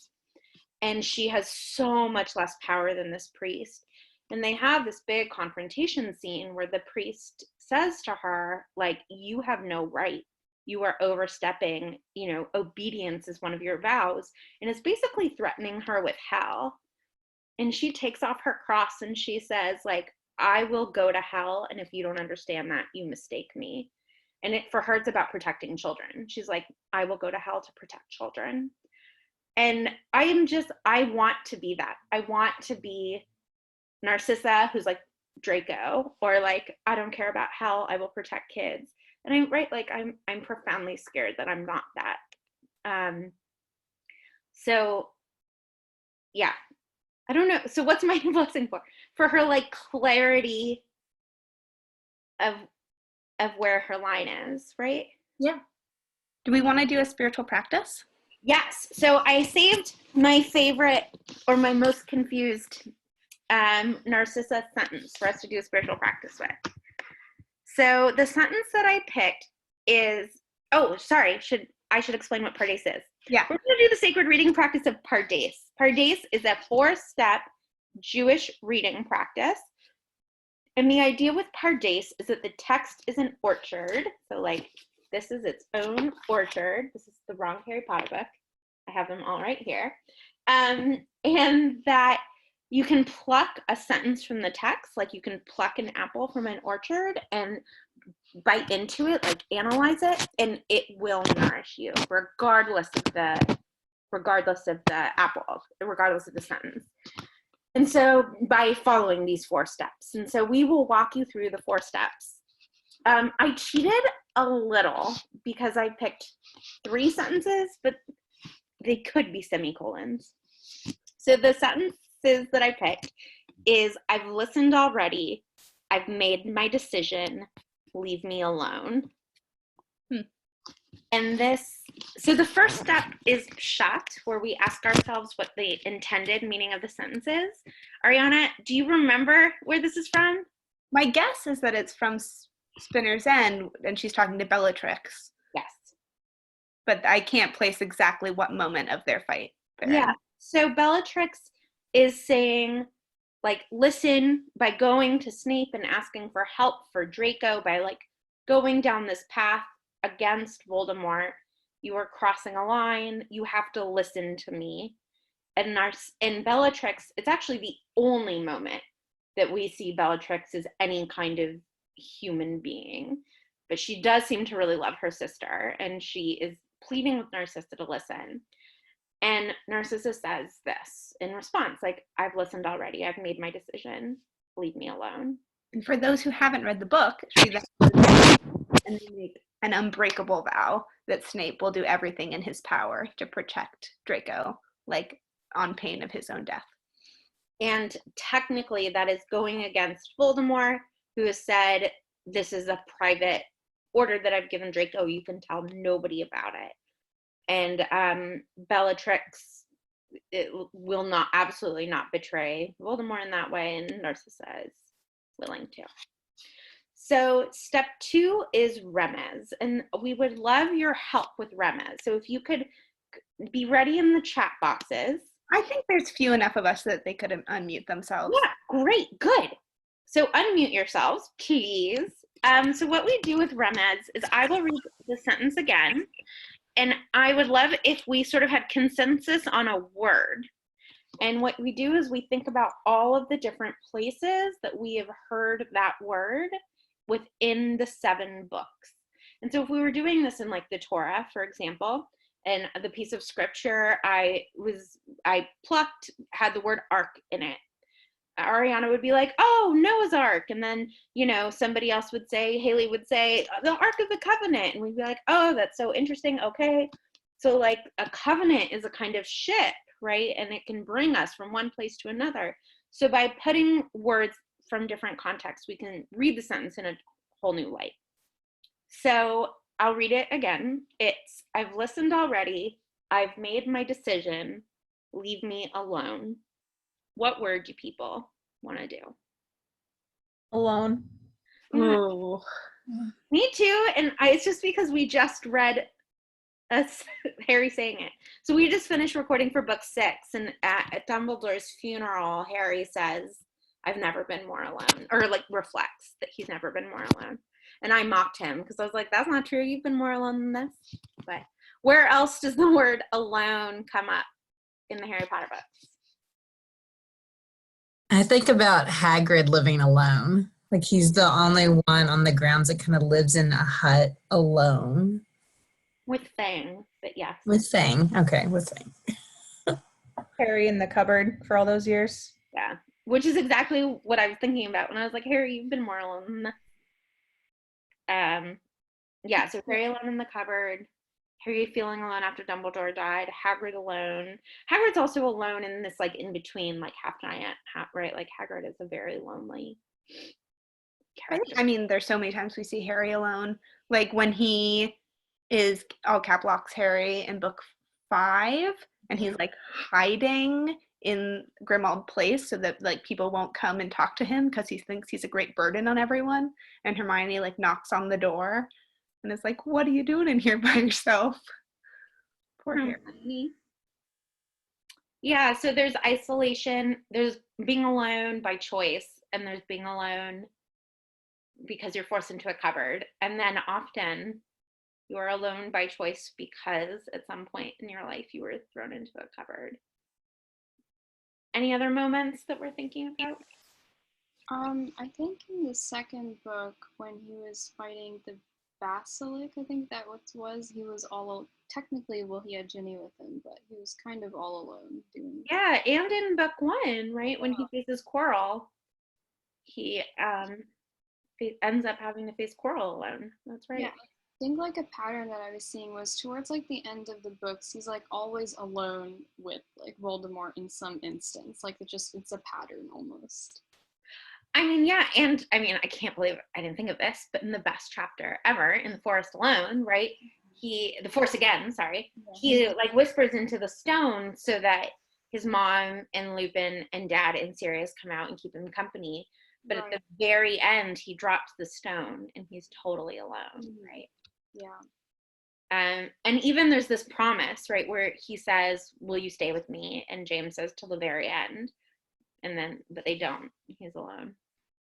And she has so much less power than this priest. And they have this big confrontation scene where the priest says to her, like, you have no right. You are overstepping, obedience is one of your vows. And it's basically threatening her with hell. And she takes off her cross and she says, like, I will go to hell. And if you don't understand that, you mistake me. And for her, it's about protecting children. She's like, I will go to hell to protect children. And I want to be that. I want to be Narcissa, who's like Draco, or like, I don't care about hell. I will protect kids. And I'm profoundly scared that I'm not that. So yeah, I don't know. So what's my blessing for? For her like clarity of where her line is, right? Yeah. Do we want to do a spiritual practice? Yes. So I saved my favorite or my most confused Narcissa sentence for us to do a spiritual practice with. So the sentence that I picked is, I should explain what Pardes is. Yeah. We're going to do the sacred reading practice of Pardes. Pardes is a 4-step Jewish reading practice. And the idea with Pardes is that the text is an orchard. So like, this is its own orchard. This is the wrong Harry Potter book. I have them all right here. And that you can pluck a sentence from the text, like you can pluck an apple from an orchard and bite into it, like analyze it, and it will nourish you, regardless of the apple, regardless of the sentence. And so by following these 4 steps. And so we will walk you through the 4 steps. I cheated a little because I picked 3 sentences, but they could be semicolons. So the sentences that I picked is, I've listened already. I've made my decision. Leave me alone. And so the first step is pshat, where we ask ourselves what the intended meaning of the sentence is. Ariana, do you remember where this is from? My guess is that it's from Spinner's End, and she's talking to Bellatrix. Yes. But I can't place exactly what moment of their fight. Yeah. So Bellatrix is saying, like, listen, by going to Snape and asking for help for Draco, by like going down this path against Voldemort, you are crossing a line. You have to listen to me. And in Bellatrix, it's actually the only moment that we see Bellatrix as any kind of human being. But she does seem to really love her sister, and she is pleading with Narcissa to listen. And Narcissa says this in response, like, I've listened already. I've made my decision. Leave me alone. And for those who haven't read the book, she then and they make an unbreakable vow that Snape will do everything in his power to protect Draco, like on pain of his own death. And technically that is going against Voldemort, who has said, this is a private order that I've given Draco. You can tell nobody about it. And Bellatrix will absolutely not betray Voldemort in that way, and Narcissa is willing to. So step 2 is remez, and we would love your help with remez. So if you could be ready in the chat boxes. I think there's few enough of us that they could unmute themselves. Yeah, great, good. So unmute yourselves, please. So what we do with remez is I will read the sentence again, and I would love if we sort of had consensus on a word. And what we do is we think about all of the different places that we have heard that word within the 7 books. And so if we were doing this in like the Torah, for example, and the piece of scripture I plucked had the word ark in it. Ariana would be like, oh, Noah's Ark. And then, somebody else would say, Haley would say, the Ark of the Covenant. And we'd be like, oh, that's so interesting. Okay. So like a covenant is a kind of ship, right? And it can bring us from one place to another. So by putting words from different contexts, we can read the sentence in a whole new light. So I'll read it again. It's, I've listened already. I've made my decision. Leave me alone. What word do people want to do? Alone. Yeah. Oh. Me too. And it's just because we just read Harry saying it. So we just finished recording for book 6. And at Dumbledore's funeral, Harry says, I've never been more alone. Or like reflects that he's never been more alone. And I mocked him because I was like, that's not true. You've been more alone than this. But where else does the word alone come up in the Harry Potter books? I think about Hagrid living alone. Like he's the only one on the grounds that kind of lives in a hut alone. With Fang, but yes. With Fang. Okay, with Fang. Harry in the cupboard for all those years. Yeah, which is exactly what I was thinking about when I was like, Harry, you've been more alone than this. Yeah, so Harry alone in the cupboard, Harry feeling alone after Dumbledore died, Hagrid alone. Hagrid's also alone in this like in between, like half giant, right? Like Hagrid is a very lonely character. I mean, there's so many times we see Harry alone. Like when he is all cap locks Harry in book 5, and he's like hiding in Grimmauld Place so that like people won't come and talk to him because he thinks he's a great burden on everyone. And Hermione like knocks on the door and is like, "What are you doing in here by yourself?" Poor Harry. Yeah, so there's isolation, there's being alone by choice, and there's being alone because you're forced into a cupboard. And then often you are alone by choice because at some point in your life you were thrown into a cupboard. Any other moments that we're thinking about? I think in the second book when he was fighting the Basilisk, I think that was he was all technically, well, he had Ginny with him, but he was kind of all alone doing. Yeah, and in book 1, right, when he faces Quirrell, he ends up having to face Quirrell alone. That's right. Yeah, I think like a pattern that I was seeing was towards like the end of the books, he's like always alone with like Voldemort in some instance. Like it's a pattern almost. I mean, yeah, and I mean, I can't believe I didn't think of this, but in the best chapter ever, in The Forest Alone, right? The Force Again, sorry. He like whispers into the stone so that his mom and Lupin and Dad and Sirius come out and keep him company. But at the very end, he drops the stone and he's totally alone, right? Yeah. And even there's this promise, right, where he says, "Will you stay with me?" And James says, "Till the very end." And then, but they don't. He's alone.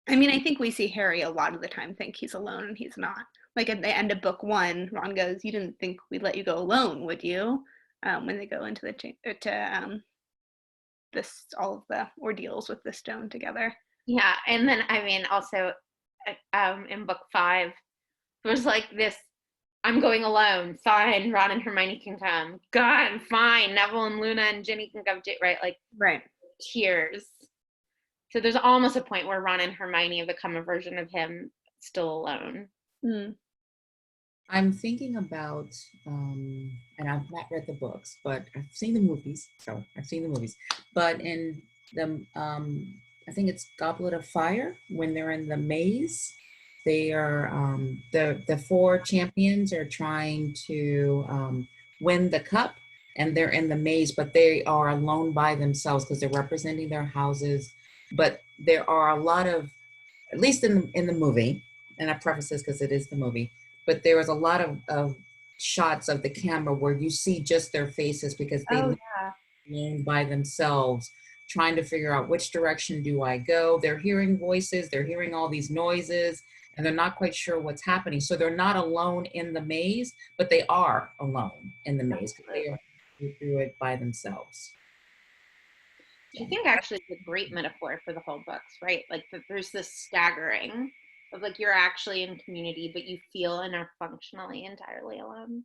I mean, I think we see Harry a lot of the time think he's alone and he's not. Like at the end of book 1, Ron goes, "You didn't think we'd let you go alone, would you?" When they go into the this all of the ordeals with the stone together. Yeah, and then I mean also in book 5, there's like this, "I'm going alone. Fine, Ron and Hermione can come. God, fine, Neville and Luna and Ginny can come too." Right, like tears. So there's almost a point where Ron and Hermione have become a version of him still alone. Mm. I'm thinking about, and I've not read the books, but I've seen the movies. But in the, I think it's Goblet of Fire, when they're in the maze, they are, the 4 champions are trying to win the cup, and they're in the maze, but they are alone by themselves because they're representing their houses. But there are a lot of, at least in the movie, and I preface this because it is the movie, but there was a lot of shots of the camera where you see just their faces because they live alone by themselves, trying to figure out which direction do I go. They're hearing voices, they're hearing all these noises, and they're not quite sure what's happening. So they're not alone in the maze, but they are alone in the maze because they are through it by themselves. I think actually it's a great metaphor for the whole books, right? Like there's this staggering of like you're actually in community, but you feel and are functionally entirely alone.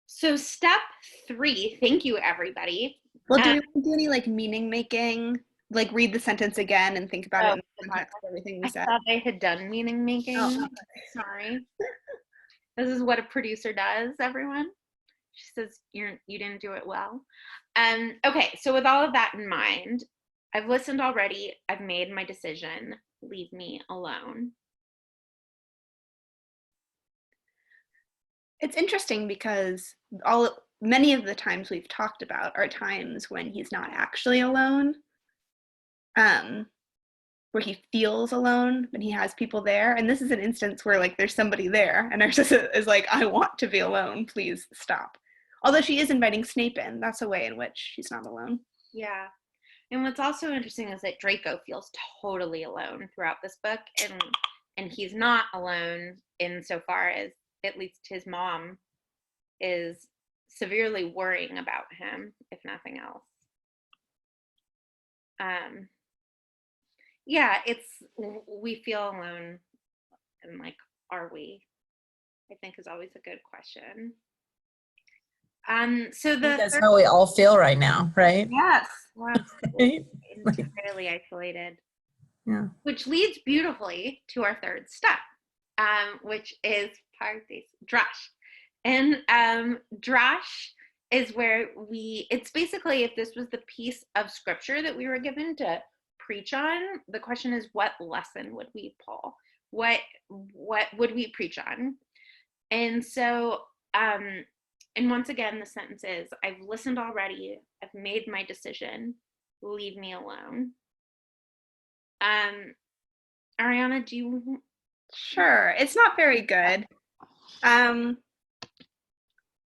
So step 3, thank you everybody. Well, do we do any like meaning making like read the sentence again and think about it in the the context of everything we I said. thought I had done meaning making. Oh. Sorry. This is what a producer does, everyone. She says you didn't do it well. Okay, so with all of that in mind, I've listened already. I've made my decision. Leave me alone. It's interesting because many of the times we've talked about are times when he's not actually alone, where he feels alone, but he has people there. And this is an instance where like there's somebody there, and Narcissa is like, I want to be alone. Please stop. Although she is inviting Snape in, that's a way in which she's not alone. Yeah. And what's also interesting is that Draco feels totally alone throughout this book, and he's not alone insofar as at least his mom is severely worrying about him, if nothing else. Yeah, we feel alone, and like, are we? I think is always a good question. So That's how we all feel right now, right? Yes, entirely isolated. Yeah. Which leads beautifully to our third step, which is drash. And drash is where it's basically, if this was the piece of scripture that we were given to preach on, the question is, what lesson would we pull? What would we preach on? And so, and once again, the sentence is, I've listened already. I've made my decision. Leave me alone. Ariana, do you? Sure. It's not very good.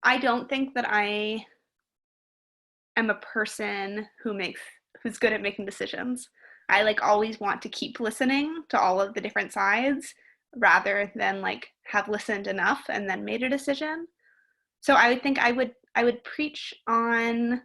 I don't think that I am a person who's good at making decisions. I like always want to keep listening to all of the different sides rather than like have listened enough and then made a decision. So I would think I would preach on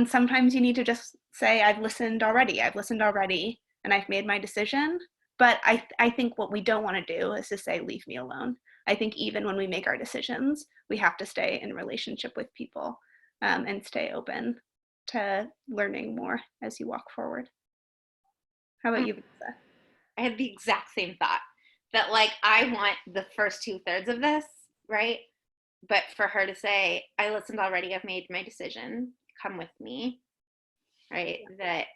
sometimes you need to just say, I've listened already, and I've made my decision. But I think what we don't want to do is to say, leave me alone. I think even when we make our decisions, we have to stay in relationship with people and stay open to learning more as you walk forward. How about you, Vanessa? I had the exact same thought that like, I want the first 2/3 of this, right? But for her to say, I listened already, I've made my decision, come with me, right? That,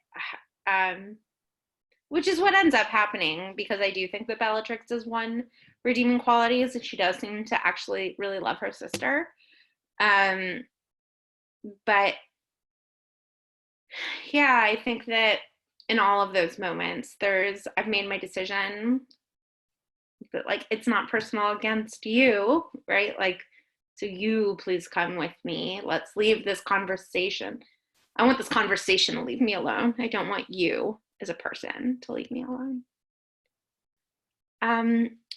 which is what ends up happening, because I do think that Bellatrix is one redeeming quality is that she does seem to actually really love her sister. But yeah, I think that in all of those moments, I've made my decision, but like, it's not personal against you, right? Like, so you please come with me. Let's leave this conversation. I want this conversation to leave me alone. I don't want you as a person to leave me alone.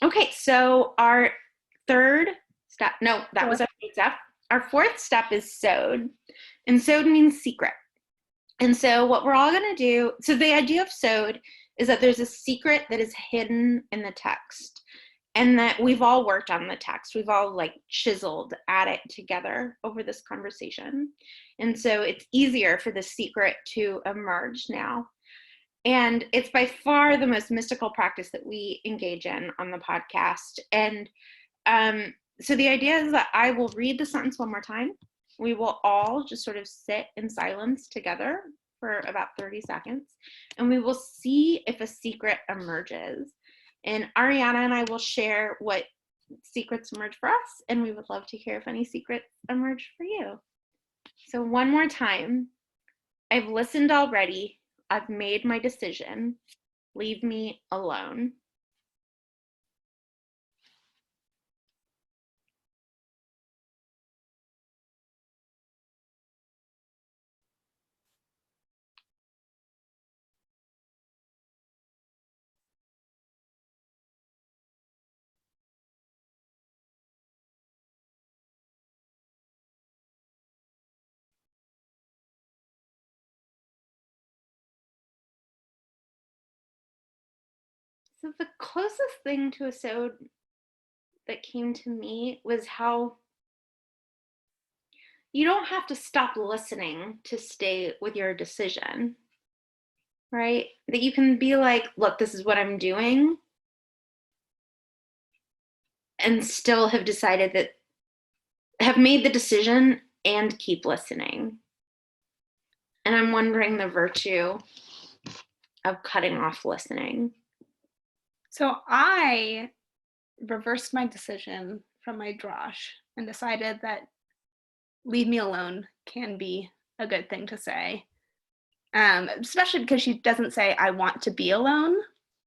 Okay, so our third step, no, that was our third step. Our fourth step is sewed, and sewed means secret. And so what we're all gonna do, so the idea of sewed is that there's a secret that is hidden in the text, and that we've all worked on the text. We've all like chiseled at it together over this conversation. And so it's easier for the secret to emerge now. And it's by far the most mystical practice that we engage in on the podcast. And so the idea is that I will read the sentence one more time. We will all just sort of sit in silence together for about 30 seconds, and we will see if a secret emerges. And Ariana and I will share what secrets emerge for us, and we would love to hear if any secrets emerge for you. So one more time, I've listened already. I've made my decision. Leave me alone. So the closest thing to a sewed that came to me was how you don't have to stop listening to stay with your decision. right? That you can be like, look, this is what I'm doing, and still have decided that, have made the decision and keep listening. And I'm wondering the virtue of cutting off listening. So I reversed my decision from my drosh and decided that leave me alone can be a good thing to say. Especially because she doesn't say, I want to be alone,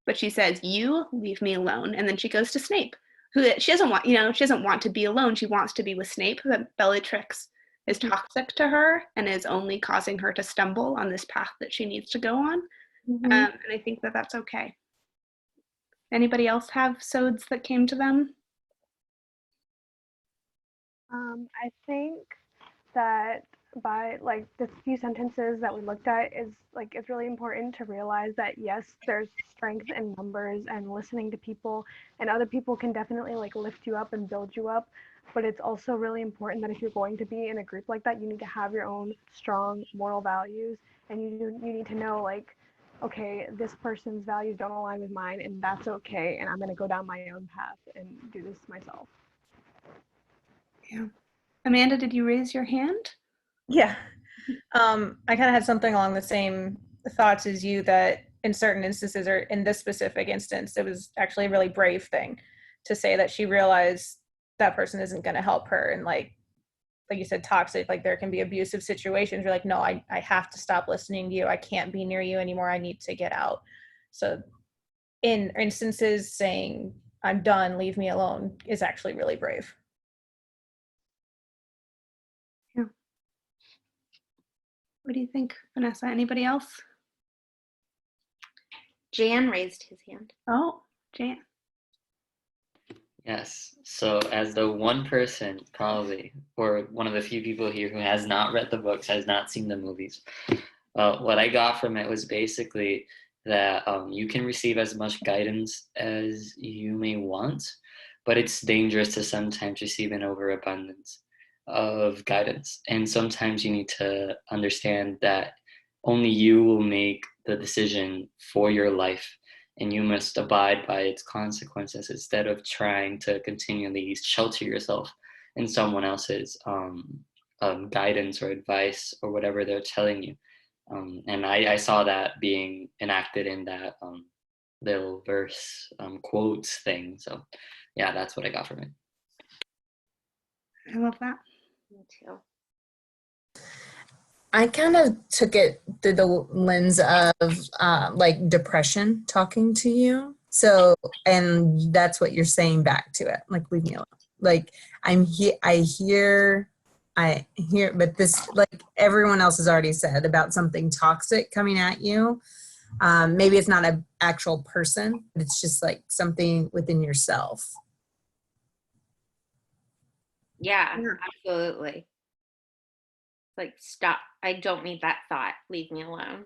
but she says, you leave me alone. And then she goes to Snape, who she doesn't want, she doesn't want to be alone. She wants to be with Snape, but Bellatrix is toxic to her and is only causing her to stumble on this path that she needs to go on. And I think that that's okay. Anybody else have sods that came to them? I think that by like the few sentences that we looked at is like it's really important to realize that yes, there's strength in numbers and listening to people, and other people can definitely like lift you up and build you up, but it's also really important that if you're going to be in a group like that, you need to have your own strong moral values, and you need to know like, okay, this person's values don't align with mine, and that's okay, and I'm going to go down my own path and do this myself. Yeah. Amanda, did you raise your hand? Yeah. I kind of had something along the same thoughts as you, that in certain instances, or in this specific instance, it was actually a really brave thing to say that she realized that person isn't going to help her. And like you said, toxic, like there can be abusive situations. You're like, no, I have to stop listening to you. I can't be near you anymore. I need to get out. So in instances, saying, I'm done, leave me alone, is actually really brave. Yeah. What do you think, Vanessa? Anybody else? Jan raised his hand. Oh, Jan. Yes. So as the one person probably, or one of the few people here who has not read the books, has not seen the movies, what I got from it was basically that you can receive as much guidance as you may want, but it's dangerous to sometimes receive an overabundance of guidance. And sometimes you need to understand that only you will make the decision for your life, and you must abide by its consequences instead of trying to continually shelter yourself in someone else's guidance or advice or whatever they're telling you. And I saw that being enacted in that little verse quotes thing. So yeah, that's what I got from it. I love that. Me too. I kind of took it through the lens of like depression talking to you. So, and that's what you're saying back to it. Like, leave me alone. Like, I'm here, I hear, but this, like everyone else has already said about something toxic coming at you. Maybe it's not an actual person, but it's just like something within yourself. Yeah, absolutely. Like, stop. I don't need that thought. Leave me alone.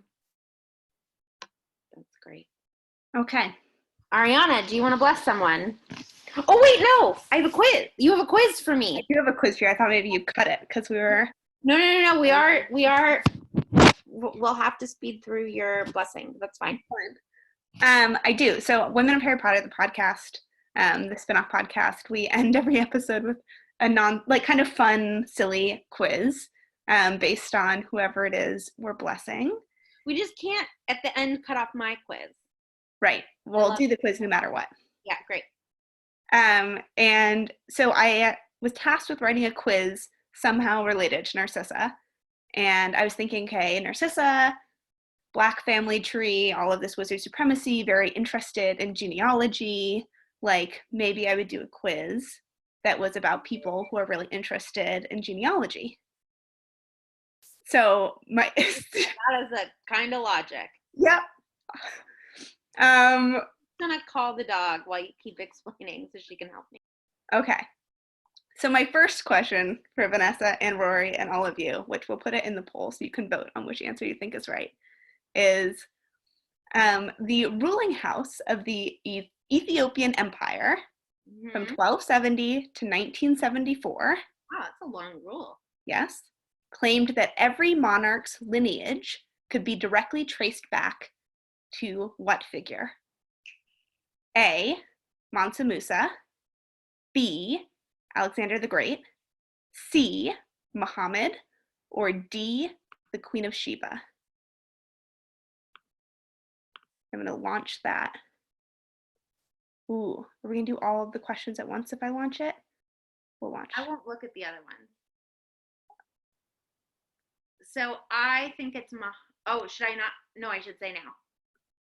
That's great. Okay. Ariana, do you want to bless someone? Oh, wait, no. I have a quiz. You have a quiz for me. I do have a quiz for you. I thought maybe you cut it because we were. No. We are. We'll have to speed through your blessing. That's fine. I do. So Women of Harry Potter, the podcast, the spin-off podcast, we end every episode with a kind of fun, silly quiz based on whoever it is we're blessing. We just can't, at the end, cut off my quiz. Right. We'll do the quiz no matter what. Yeah, great. And so I was tasked with writing a quiz somehow related to Narcissa. And I was thinking, okay, Narcissa, Black family tree, all of this wizard supremacy, very interested in genealogy. Like, maybe I would do a quiz that was about people who are really interested in genealogy. So that is a kind of logic. Yep. I'm gonna call the dog while you keep explaining so she can help me. Okay. So my first question for Vanessa and Rory and all of you, which we'll put it in the poll so you can vote on which answer you think is right, is the ruling house of the Ethiopian Empire from 1270 to 1974. Wow, that's a long rule. Yes. Claimed that every monarch's lineage could be directly traced back to what figure? A, Mansa Musa, B, Alexander the Great, C, Muhammad, or D, the Queen of Sheba? I'm going to launch that. Ooh, are we going to do all of the questions at once if I launch it? We'll launch. I won't look at the other ones. So I think it's should I not? No, I should say now.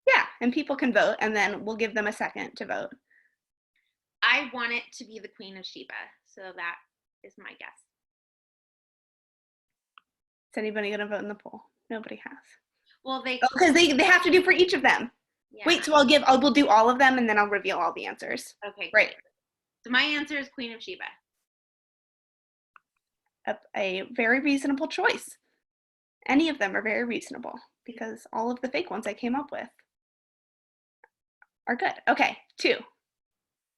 Yeah, and people can vote, and then we'll give them a second to vote. I want it to be the Queen of Sheba, so that is my guess. Is anybody going to vote in the poll? Nobody has. Well, because they have to do for each of them. Yeah. Wait, so we'll do all of them, and then I'll reveal all the answers. Okay, right. Great. So my answer is Queen of Sheba. A very reasonable choice. Any of them are very reasonable because all of the fake ones I came up with are good. Okay, 2.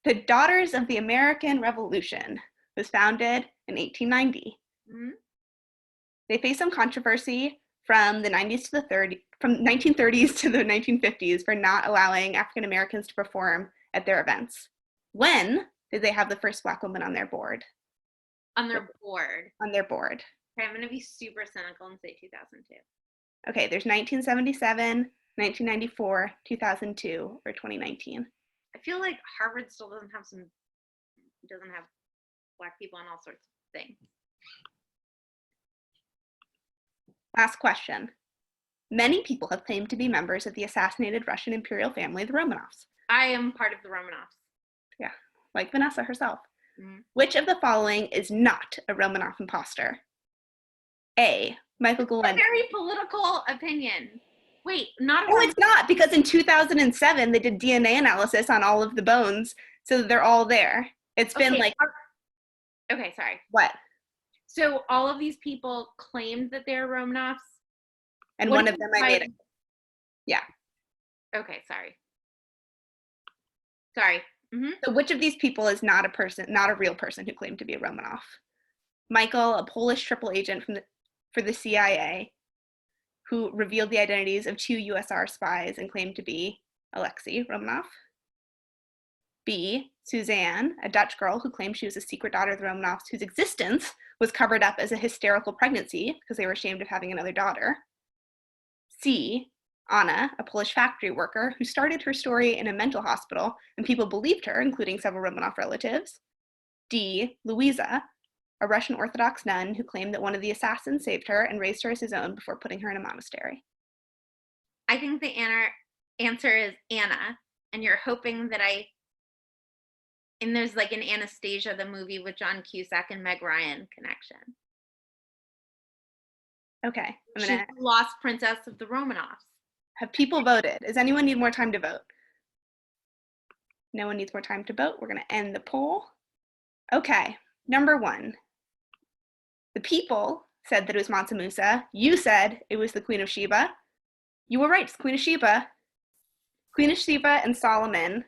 The Daughters of the American Revolution was founded in 1890. Mm-hmm. They faced some controversy from the 90s to the 30s, from 1930s to the 1950s for not allowing African Americans to perform at their events. When did they have the first Black woman on their board? On their board. On their board. Okay, I'm going to be super cynical and say 2002. Okay, there's 1977, 1994, 2002, or 2019. I feel like Harvard still doesn't have Black people on all sorts of things. Last question. Many people have claimed to be members of the assassinated Russian imperial family, the Romanovs. I am part of the Romanovs. Yeah, like Vanessa herself. Mm-hmm. Which of the following is not a Romanov imposter? A, Michael Gallen. Very political opinion. Wait, not a it's not, because in 2007 they did DNA analysis on all of the bones, so they're all there. It's been like... Okay, sorry. What? So all of these people claimed that they're Romanovs? And one of them I made it. Yeah. Okay, sorry. Sorry. Mm-hmm. So which of these people is not a real person who claimed to be a Romanov? Michael, a Polish triple agent for the CIA, who revealed the identities of 2 USSR spies and claimed to be Alexei Romanov. B, Suzanne, a Dutch girl who claimed she was a secret daughter of the Romanovs whose existence was covered up as a hysterical pregnancy because they were ashamed of having another daughter. C, Anna, a Polish factory worker who started her story in a mental hospital and people believed her, including several Romanov relatives. D, Louisa, a Russian Orthodox nun who claimed that one of the assassins saved her and raised her as his own before putting her in a monastery. I think the answer is Anna, and you're hoping that and there's like an Anastasia, the movie with John Cusack and Meg Ryan connection. Okay. She's the lost princess of the Romanovs. Have people voted? Does anyone need more time to vote? No one needs more time to vote. We're going to end the poll. Okay. Number 1. The people said that it was Mansa Musa. You said it was the Queen of Sheba. You were right. It's Queen of Sheba. Queen of Sheba and Solomon.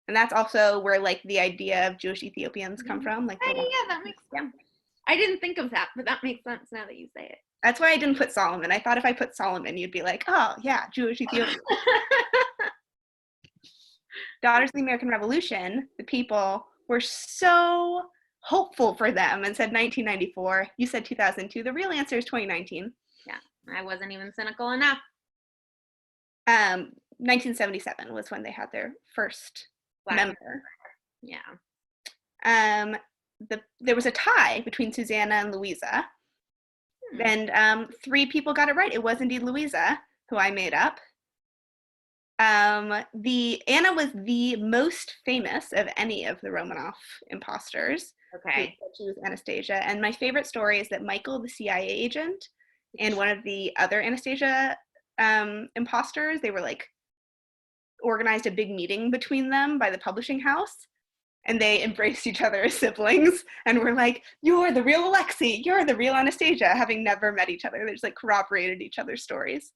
And that's also where like the idea of Jewish Ethiopians come from. Like, yeah, that makes sense. I didn't think of that, but that makes sense now that you say it. That's why I didn't put Solomon. I thought if I put Solomon, you'd be like, oh yeah, Jewish Ethiopians. Daughters of the American Revolution, the people were so hopeful for them and said 1994. You said 2002. The real answer is 2019. Yeah, I wasn't even cynical enough. 1977 was when they had their first member. Yeah. There was a tie between Susanna and Louisa. And 3 people got it right. It was indeed Louisa, who I made up. Anna was the most famous of any of the Romanov imposters. Okay. She was Anastasia. And my favorite story is that Michael, the CIA agent, and one of the other Anastasia imposters, they were like organized a big meeting between them by the publishing house. And they embraced each other as siblings and were like, you're the real Alexei, you're the real Anastasia, having never met each other. They just like corroborated each other's stories.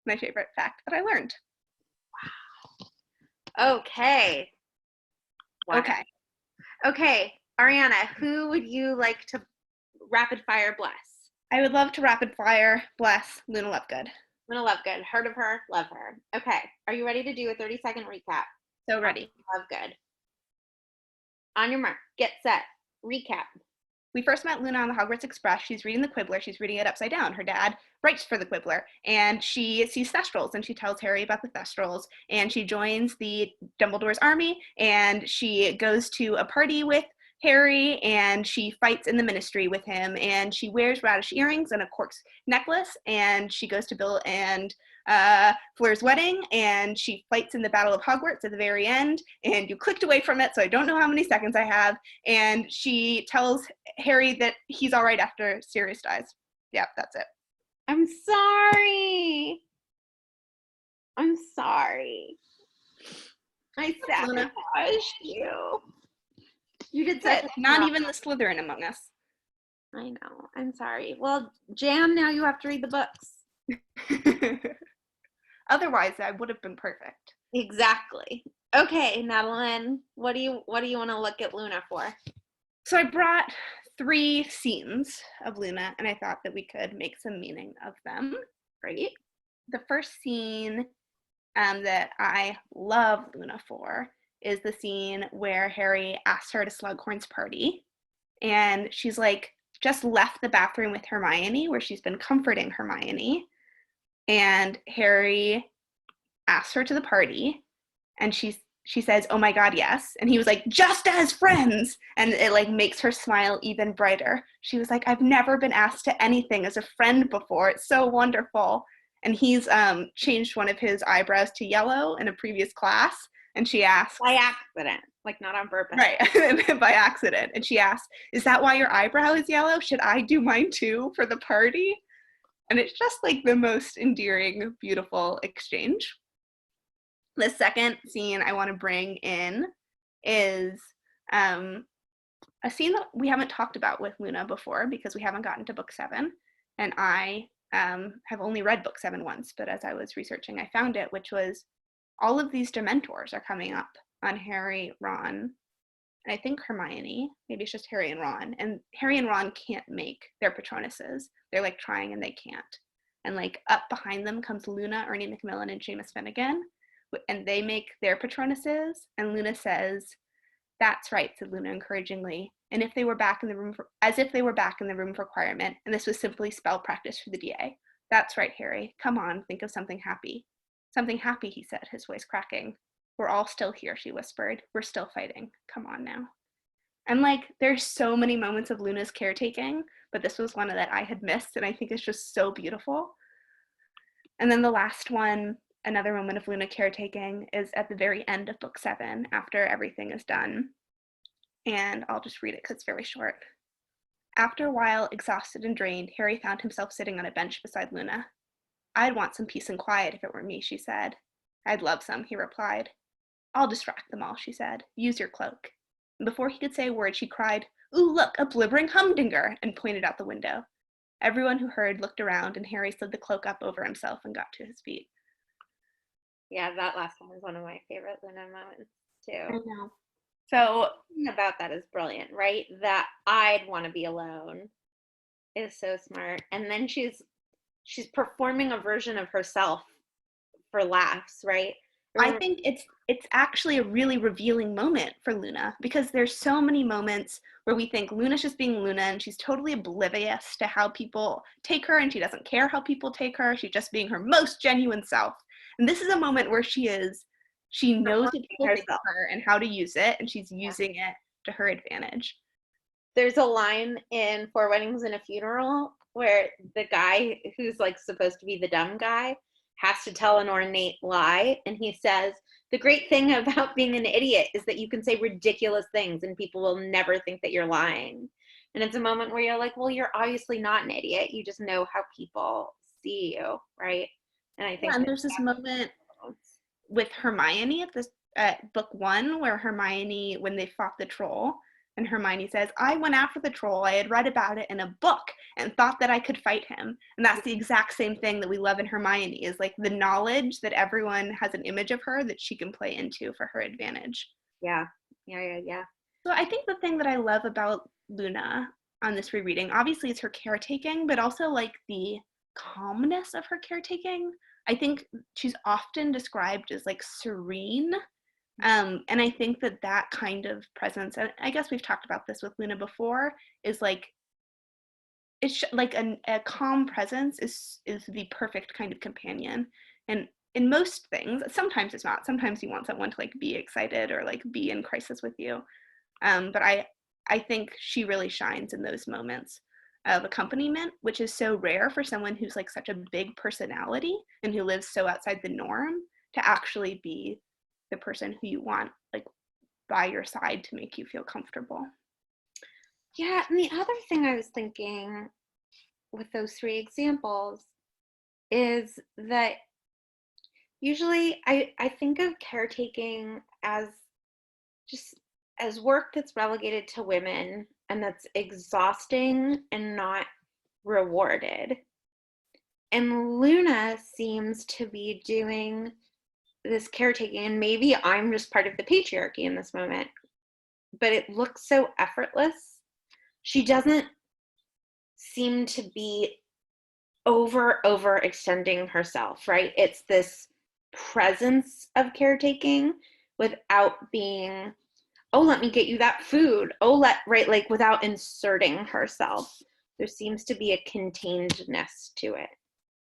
My favorite fact that I learned. Wow. Okay. Wow. Okay, Ariana, who would you like to rapid fire bless? I would love to rapid fire bless Luna Lovegood. Luna Lovegood. Heard of her, love her. Okay, are you ready to do a 30-second recap? So ready. Lovegood. On your mark, get set, recap. We first met Luna on the Hogwarts Express. She's reading the Quibbler. She's reading it upside down. Her dad writes for the Quibbler, and she sees Thestrals, and she tells Harry about the Thestrals, and she joins the Dumbledore's army, and she goes to a party with Harry, and she fights in the Ministry with him, and she wears radish earrings and a corks necklace, and she goes to Bill and Fleur's wedding, and she fights in the Battle of Hogwarts at the very end, and you clicked away from it, so I don't know how many seconds I have, and she tells Harry that he's all right after Sirius dies. Yep, that's it. I'm sorry. I'm sorry. I sabotaged you. You did such a Not job. even the Slytherin among us. I know. I'm sorry. Well, Jan, now you have to read the books. Otherwise, I would have been perfect. Exactly. Okay, Madeline, what do you want to look at Luna for? So I brought 3 scenes of Luna, and I thought that we could make some meaning of them. Great. The first scene that I love Luna for is the scene where Harry asks her to Slughorn's party, and she's like just left the bathroom with Hermione, where she's been comforting Hermione, and Harry asks her to the party, and she says, "Oh my God, yes." And he was like, "Just as friends." And it like makes her smile even brighter. She was like, "I've never been asked to anything as a friend before. It's so wonderful." And he's changed one of his eyebrows to yellow in a previous class. And she asks, by accident, like not on purpose. Right, by accident. And she asks, "Is that why your eyebrow is yellow? Should I do mine too for the party?" And it's just like the most endearing, beautiful exchange. The second scene I want to bring in is a scene that we haven't talked about with Luna before because we haven't gotten to book 7. And I have only read book 7 once, but as I was researching, I found it, which was all of these Dementors are coming up on Harry, Ron, and I think Hermione. Maybe it's just Harry and Ron. And Harry and Ron can't make their Patronuses. They're like trying and they can't. And like up behind them comes Luna, Ernie Macmillan, and Seamus Finnegan. And they make their Patronuses. And Luna says, "That's right," said Luna encouragingly. And if they were back in the room, as if they were back in the room of requirement, and this was simply spell practice for the DA. "That's right, Harry. Come on, think of something happy." "Something happy," he said, his voice cracking. "We're all still here," she whispered. "We're still fighting. Come on now." And like, there's so many moments of Luna's caretaking, but this was one that I had missed, and I think it's just so beautiful. And then the last one, another moment of Luna caretaking, is at the very end of book 7, after everything is done. And I'll just read it because it's very short. After a while, exhausted and drained, Harry found himself sitting on a bench beside Luna. "I'd want some peace and quiet if it were me," she said. "I'd love some," he replied. "I'll distract them all," she said. "Use your cloak." And before he could say a word, she cried, "Ooh, look, a blibbering humdinger," and pointed out the window. Everyone who heard looked around, and Harry slid the cloak up over himself and got to his feet. Yeah, that last one was one of my favorite Luna moments too. I know. So Something about that is brilliant, right? That "I'd want to be alone" is so smart. And then she's performing a version of herself for laughs, right? I think it's actually a really revealing moment for Luna, because there's so many moments where we think Luna's just being Luna and she's totally oblivious to how people take her, and she doesn't care how people take her. She's just being her most genuine self. And this is a moment where she knows what people think of her and how to use it, and she's using it to her advantage. There's a line in Four Weddings and a Funeral where the guy who's like supposed to be the dumb guy has to tell an ornate lie, and he says, "The great thing about being an idiot is that you can say ridiculous things and people will never think that you're lying." And it's a moment where you're like, well, you're obviously not an idiot. You just know how people see you, right? And I think and there's this moment with Hermione at book 1 where Hermione, when they fought the troll, and Hermione says, "I went after the troll. I had read about it in a book and thought that I could fight him." And that's the exact same thing that we love in Hermione, is like the knowledge that everyone has an image of her that she can play into for her advantage. Yeah. So I think the thing that I love about Luna on this rereading, obviously, is her caretaking, but also like the calmness of her caretaking. I think she's often described as like serene. And I think that kind of presence, and I guess we've talked about this with Luna before, is like, it's like a calm presence is the perfect kind of companion. And in most things, sometimes it's not. Sometimes you want someone to like be excited or like be in crisis with you. But I think she really shines in those moments of accompaniment, which is so rare for someone who's like such a big personality and who lives so outside the norm to actually be the person who you want like by your side to make you feel comfortable. Yeah, and the other thing I was thinking with those 3 examples is that usually I think of caretaking as just as work that's relegated to women and that's exhausting and not rewarded. And Luna seems to be doing this caretaking, and maybe I'm just part of the patriarchy in this moment, but it looks so effortless. She doesn't seem to be overextending herself, right? It's this presence of caretaking without being, oh, let me get you that food. Oh, right, like without inserting herself. There seems to be a containedness to it.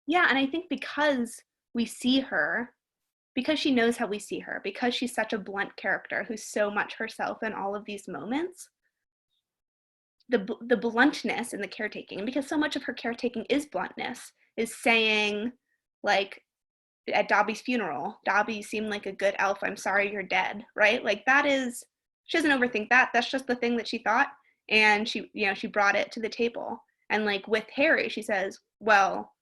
Yeah, and I think because we see her, because she knows how we see her, because she's such a blunt character who's so much herself in all of these moments, the bluntness in the caretaking, and because so much of her caretaking is bluntness, is saying, like, at Dobby's funeral, Dobby, you seem like a good elf, I'm sorry you're dead, right? Like, that is, she doesn't overthink that. That's just the thing that she thought, and she brought it to the table. And like with Harry, she says, well,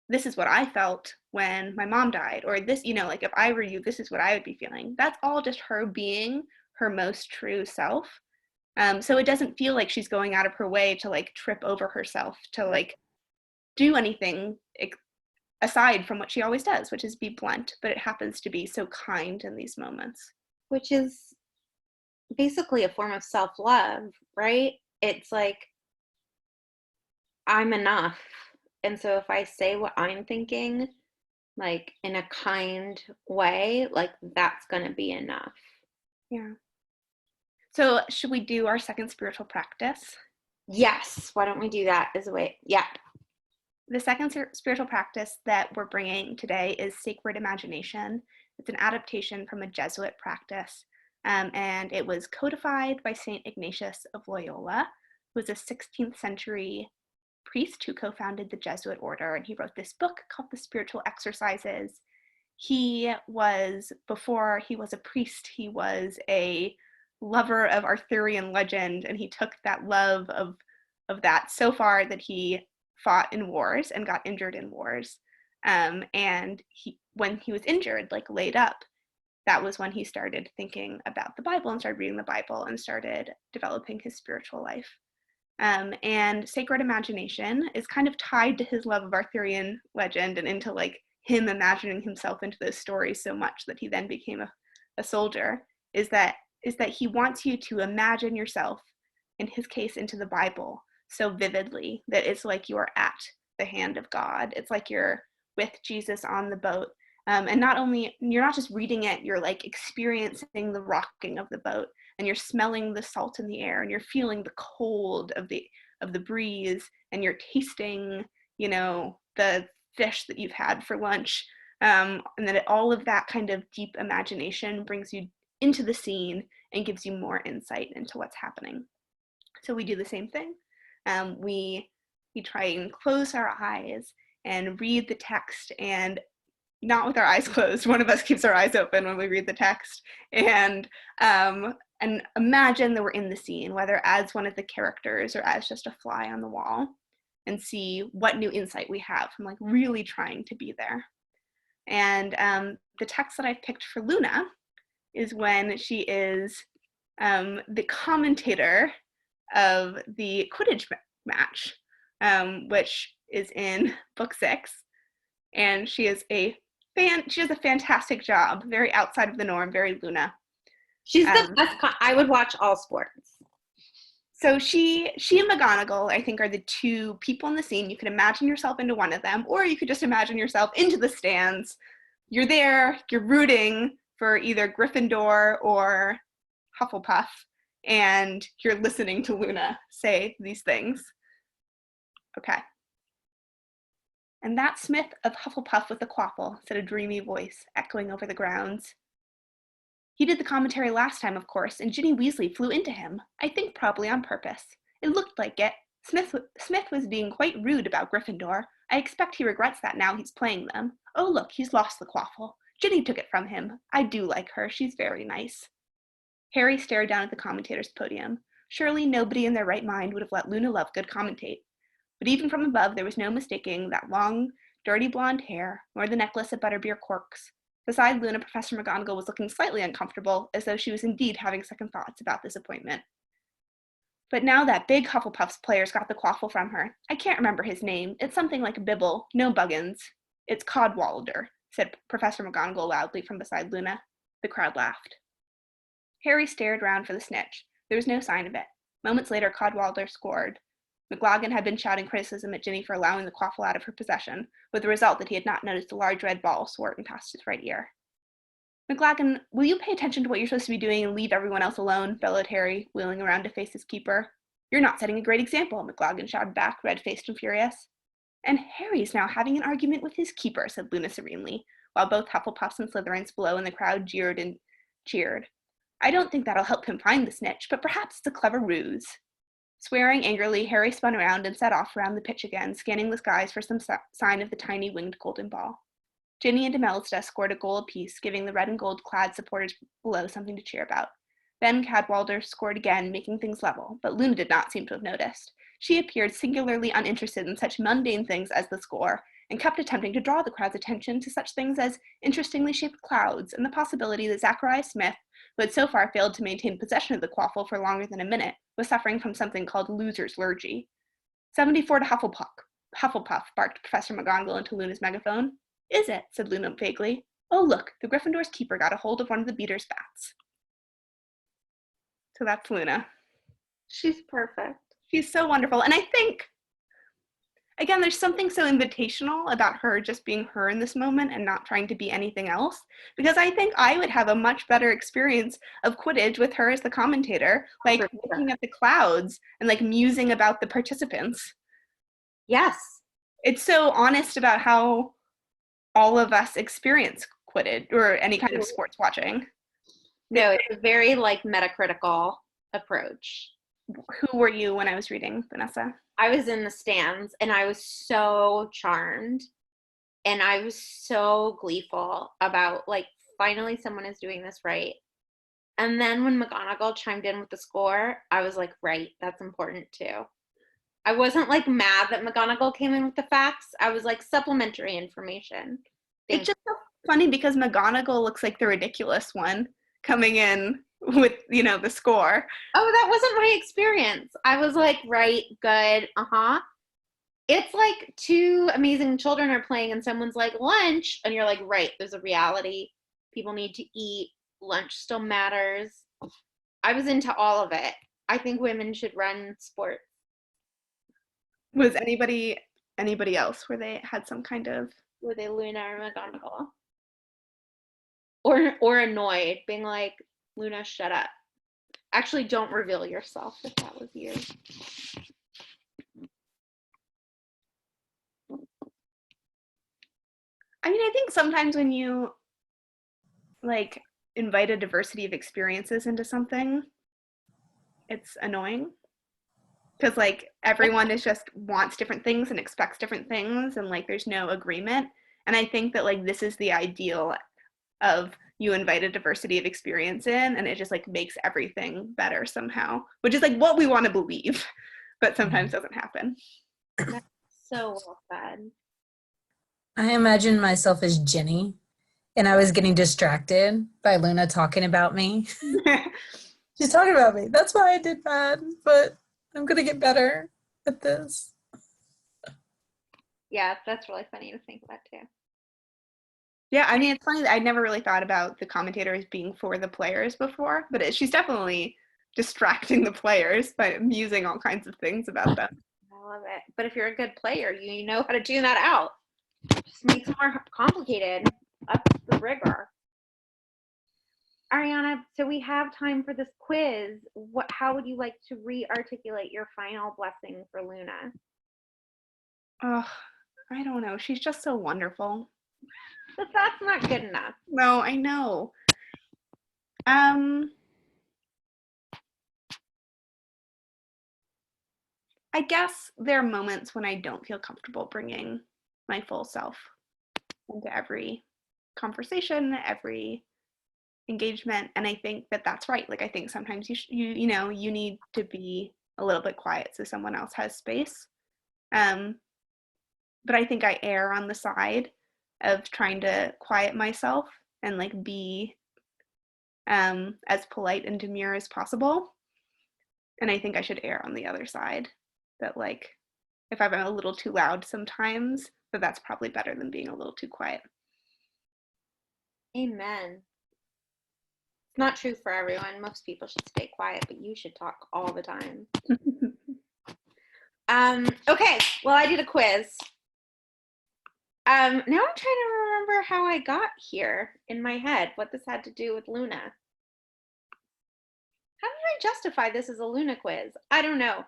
this is what I felt when my mom died, or this, like if I were you, this is what I would be feeling. That's all just her being her most true self. So it doesn't feel like she's going out of her way to like trip over herself, to like do anything aside from what she always does, which is be blunt, but it happens to be so kind in these moments. Which is basically a form of self-love, right? It's like, I'm enough. And so if I say what I'm thinking, like in a kind way, like that's going to be enough. Yeah. So should we do our second spiritual practice? Yes. Why don't we do that as a way? Yeah. The second spiritual practice that we're bringing today is sacred imagination. It's an adaptation from a Jesuit practice, and it was codified by St. Ignatius of Loyola, who was a 16th century priest who co-founded the Jesuit order, and he wrote this book called The Spiritual Exercises. Before he was a priest, he was a lover of Arthurian legend, and he took that love of that so far that he fought in wars and got injured in wars. And when he was injured, like laid up, that was when he started thinking about the Bible and started reading the Bible and started developing his spiritual life. And sacred imagination is kind of tied to his love of Arthurian legend and into like him imagining himself into those stories so much that he then became a soldier, is that he wants you to imagine yourself, in his case, into the Bible so vividly that it's like you're at the hand of God. It's like you're with Jesus on the boat. And not only, you're not just reading it, you're like experiencing the rocking of the boat, and you're smelling the salt in the air, and you're feeling the cold of the breeze, and you're tasting, the fish that you've had for lunch. And then all of that kind of deep imagination brings you into the scene and gives you more insight into what's happening. So we do the same thing. We try and close our eyes and read the text, and not with our eyes closed. One of us keeps our eyes open when we read the text, and imagine that we're in the scene, whether as one of the characters or as just a fly on the wall, and see what new insight we have from like really trying to be there. And the text that I've picked for Luna is when she is the commentator of the Quidditch match, which is in book 6, and she does a fantastic job, very outside of the norm, very Luna. She's the best. I would watch all sports. So she and McGonagall, I think, are the two people in the scene. You could imagine yourself into one of them, or you could just imagine yourself into the stands. You're there, you're rooting for either Gryffindor or Hufflepuff, and you're listening to Luna say these things. Okay. "And that Smith of Hufflepuff with the quaffle," said a dreamy voice, echoing over the grounds. "He did the commentary last time, of course, and Ginny Weasley flew into him. I think probably on purpose. It looked like it. Smith was being quite rude about Gryffindor. I expect he regrets that now he's playing them. Oh, look, he's lost the quaffle. Ginny took it from him. I do like her. She's very nice." Harry stared down at the commentator's podium. Surely nobody in their right mind would have let Luna Lovegood commentate. But even from above, there was no mistaking that long, dirty blonde hair, nor the necklace of butterbeer corks. Beside Luna, Professor McGonagall was looking slightly uncomfortable, as though she was indeed having second thoughts about this appointment. "But now that big Hufflepuff's player's got the quaffle from her. I can't remember his name. It's something like Bibble, no Buggins. It's Cadwallader," said Professor McGonagall loudly from beside Luna. The crowd laughed. Harry stared round for the snitch. There was no sign of it. Moments later, Cadwallader scored. McLaggen had been shouting criticism at Ginny for allowing the quaffle out of her possession, with the result that he had not noticed a large red ball swarting past his right ear. "McLaggen, will you pay attention to what you're supposed to be doing and leave everyone else alone?" bellowed Harry, wheeling around to face his keeper. "You're not setting a great example," McLaggen shouted back, red-faced and furious. "And Harry's now having an argument with his keeper," said Luna serenely, while both Hufflepuffs and Slytherins below in the crowd jeered and cheered. "I don't think that'll help him find the snitch, but perhaps it's a clever ruse." Swearing angrily, Harry spun around and set off around the pitch again, scanning the skies for some sign of the tiny winged golden ball. Ginny and Imelda scored a goal apiece, giving the red and gold clad supporters below something to cheer about. Then Cadwallader scored again, making things level, but Luna did not seem to have noticed. She appeared singularly uninterested in such mundane things as the score, and kept attempting to draw the crowd's attention to such things as interestingly shaped clouds and the possibility that Zachariah Smith, who had so far failed to maintain possession of the quaffle for longer than a minute, was suffering from something called loser's lurgy. 74 to Hufflepuff, barked Professor McGonagall into Luna's megaphone. "Is it?" said Luna vaguely. "Oh, look, the Gryffindor's keeper got a hold of one of the beater's bats." So that's Luna. She's perfect. She's so wonderful. And I think, again, there's something so invitational about her just being her in this moment and not trying to be anything else, because I think I would have a much better experience of Quidditch with her as the commentator, like looking at the clouds and like musing about the participants. Yes. It's so honest about how all of us experience Quidditch or any kind of sports watching. No, it's a very like metacritical approach. Who were you when I was reading, Vanessa? I was in the stands and I was so charmed and I was so gleeful about like finally someone is doing this right. And then when McGonagall chimed in with the score, I was like, right, that's important too. I wasn't like mad that McGonagall came in with the facts. I was like supplementary information. It's just so funny because McGonagall looks like the ridiculous one coming in with, you know, the score. Oh, that wasn't my experience. I was like, right, good, It's like two amazing children are playing and someone's like, lunch, and you're like, right, there's a reality. People need to eat. Lunch still matters. I was into all of it. I think women should run sports. Was anybody else where they had some kind of... Were they Luna or McGonagall? Or annoyed, being like, Luna, shut up. Actually, don't reveal yourself if that was you. I mean, I think sometimes when you like invite a diversity of experiences into something, it's annoying. Because like everyone is just wants different things and expects different things and like there's no agreement. And I think that like this is the ideal of you invite a diversity of experience in and it just like makes everything better somehow, which is like what we want to believe, but sometimes doesn't happen. That's so well said. I imagine myself as Ginny, and I was getting distracted by Luna talking about me. She's talking about me. That's why I did bad, but I'm going to get better at this. Yeah, that's really funny to think about too. Yeah, I mean, it's funny that I'd never really thought about the commentators being for the players before, but she's definitely distracting the players by musing all kinds of things about them. I love it. But if you're a good player, you know how to tune that out. It just makes it more complicated. Up the rigor. Ariana, so we have time for this quiz. How would you like to re-articulate your final blessing for Luna? Oh, I don't know. She's just so wonderful. But that's not good enough. No, I know. I guess there are moments when I don't feel comfortable bringing my full self into every conversation, every engagement, and I think that that's right. Like, I think sometimes you need to be a little bit quiet so someone else has space. But I think I err on the side of trying to quiet myself and like be as polite and demure as possible. And I think I should err on the other side, that like if I'm a little too loud sometimes, that's probably better than being a little too quiet. Amen. It's not true for everyone. Most people should stay quiet, but you should talk all the time. Okay, well, I did a quiz. Now I'm trying to remember how I got here in my head, what this had to do with Luna. How did I justify this as a Luna quiz? I don't know,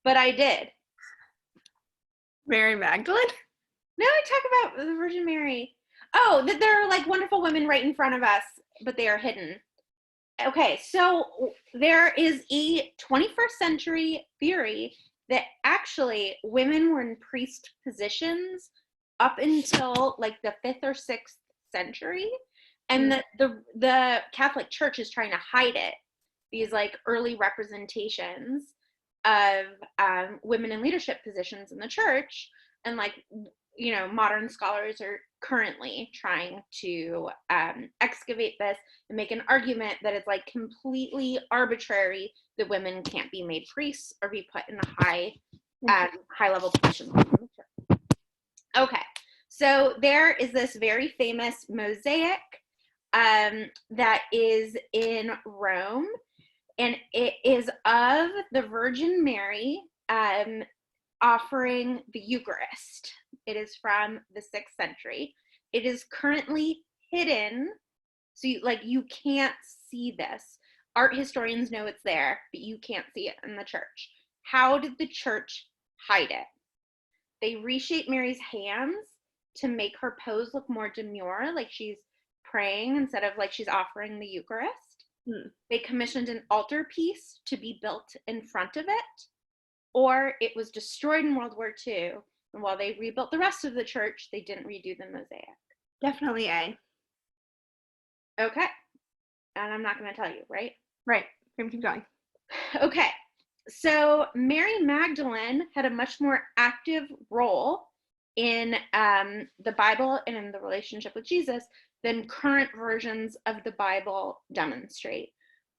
but I did. Mary Magdalene? No, I talk about the Virgin Mary. Oh, that there are like wonderful women right in front of us, but they are hidden. Okay, so there is a 21st century theory that actually women were in priest positions up until like the 5th or 6th century, and that the Catholic Church is trying to hide it. These like early representations of women in leadership positions in the church, and like, you know, modern scholars are currently trying to excavate this and make an argument that it's like completely arbitrary that women can't be made priests or be put in the high level positions in the church. Okay, so there is this very famous mosaic that is in Rome, and it is of the Virgin Mary offering the Eucharist. It is from the 6th century. It is currently hidden, so you can't see this. Art historians know it's there, but you can't see it in the church. How did the church hide it? They reshaped Mary's hands to make her pose look more demure, like she's praying instead of like she's offering the Eucharist. They commissioned an altarpiece to be built in front of it, or it was destroyed in World War II. And while they rebuilt the rest of the church, they didn't redo the mosaic. Definitely A. Okay. And I'm not going to tell you, right? Right. We're going to keep going. Okay. So Mary Magdalene had a much more active role in the Bible and in the relationship with Jesus than current versions of the Bible demonstrate.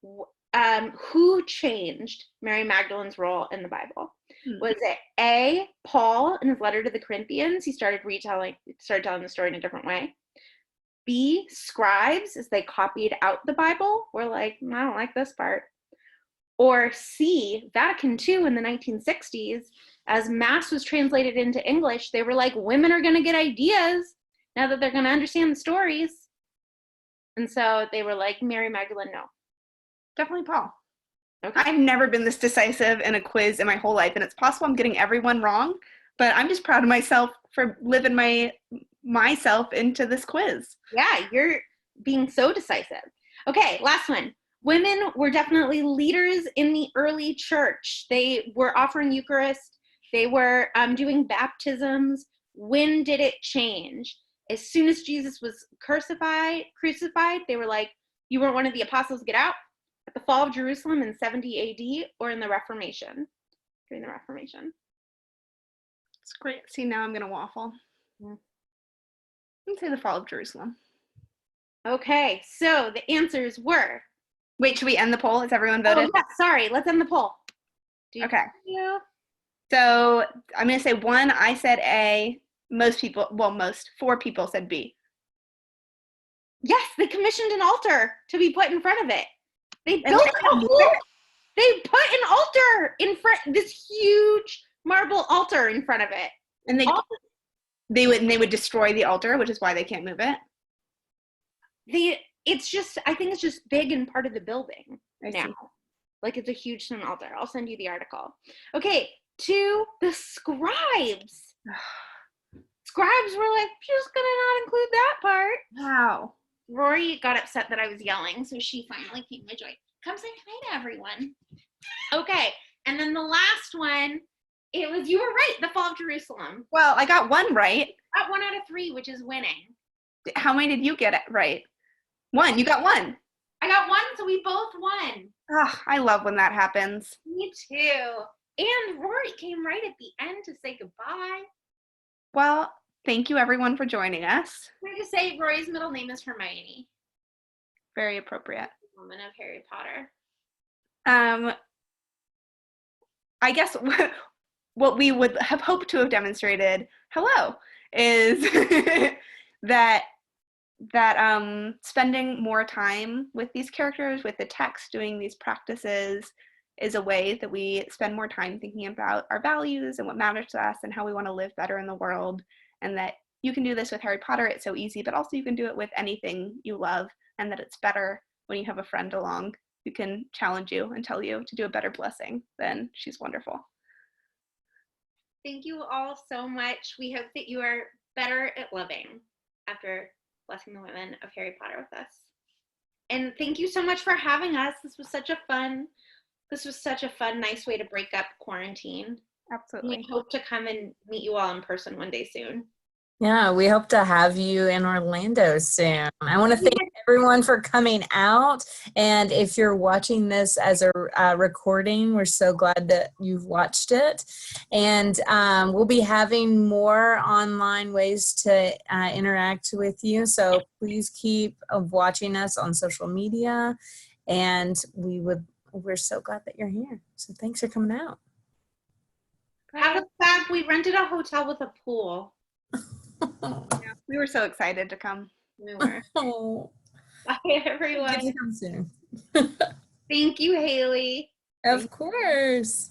Who changed Mary Magdalene's role in the Bible? Was it A, Paul in his letter to the Corinthians? He started telling the story in a different way. B, scribes, as they copied out the Bible, were like, I don't like this part. Or C, Vatican II in the 1960s, as Mass was translated into English, they were like, women are going to get ideas now that they're going to understand the stories. And so they were like, Mary Magdalene, no. Definitely Paul. Okay. I've never been this decisive in a quiz in my whole life, and it's possible I'm getting everyone wrong, but I'm just proud of myself for living myself into this quiz. Yeah, you're being so decisive. Okay, last one. Women were definitely leaders in the early church. They were offering Eucharist. They were doing baptisms. When did it change? As soon as Jesus was crucified, they were like, you weren't one of the apostles, get out. At the fall of Jerusalem in 70 AD, or in the Reformation, during the Reformation. It's great. See, now I'm going to waffle. I'd say the fall of Jerusalem. Okay, so the answers were. Wait, should we end the poll? Has everyone voted? Oh, yeah, sorry. Let's end the poll. Okay. So I'm going to say 1, I said A. Most 4 people said B. Yes, they commissioned an altar to be put in front of it. They built a whole They put an altar in front, this huge marble altar in front of it. And they would destroy the altar, which is why they can't move it. I think it's just big and part of the building I now. see. Like it's a huge stone altar. I'll send you the article. Okay, to the scribes. Scribes were like, just gonna not include that part. Wow. Rory got upset that I was yelling, so she finally came my joy. Come say hi to everyone. Okay, and then the last one, you were right, the fall of Jerusalem. Well, I got one right. Got 1 out of 3, which is winning. How many did you get it right? One. You got one. I got 1, so we both won. Oh, I love when that happens. Me too. And Rory came right at the end to say goodbye. Well, thank you everyone for joining us. Can I just say Rory's middle name is Hermione. Very appropriate. Woman of Harry Potter. I guess what we would have hoped to have demonstrated, is that spending more time with these characters, with the text, doing these practices is a way that we spend more time thinking about our values and what matters to us and how we want to live better in the world. And that you can do this with Harry Potter, it's so easy, but also you can do it with anything you love, and that it's better when you have a friend along who can challenge you and tell you to do a better blessing. Then she's wonderful. Thank you all so much. We hope that you are better at loving after blessing the women of Harry Potter with us. And thank you so much for having us. This was such a fun, nice way to break up quarantine. Absolutely. We hope to come and meet you all in person one day soon. Yeah, we hope to have you in Orlando soon. I want to thank everyone for coming out. And if you're watching this as a recording, we're so glad that you've watched it. And we'll be having more online ways to interact with you. So please keep watching us on social media. And we're so glad that you're here. So thanks for coming out. Out of fact, we rented a hotel with a pool. Yeah, we were so excited to come. We were. Oh, Bye, everyone. get to come soon. Thank you, Haley. Of course.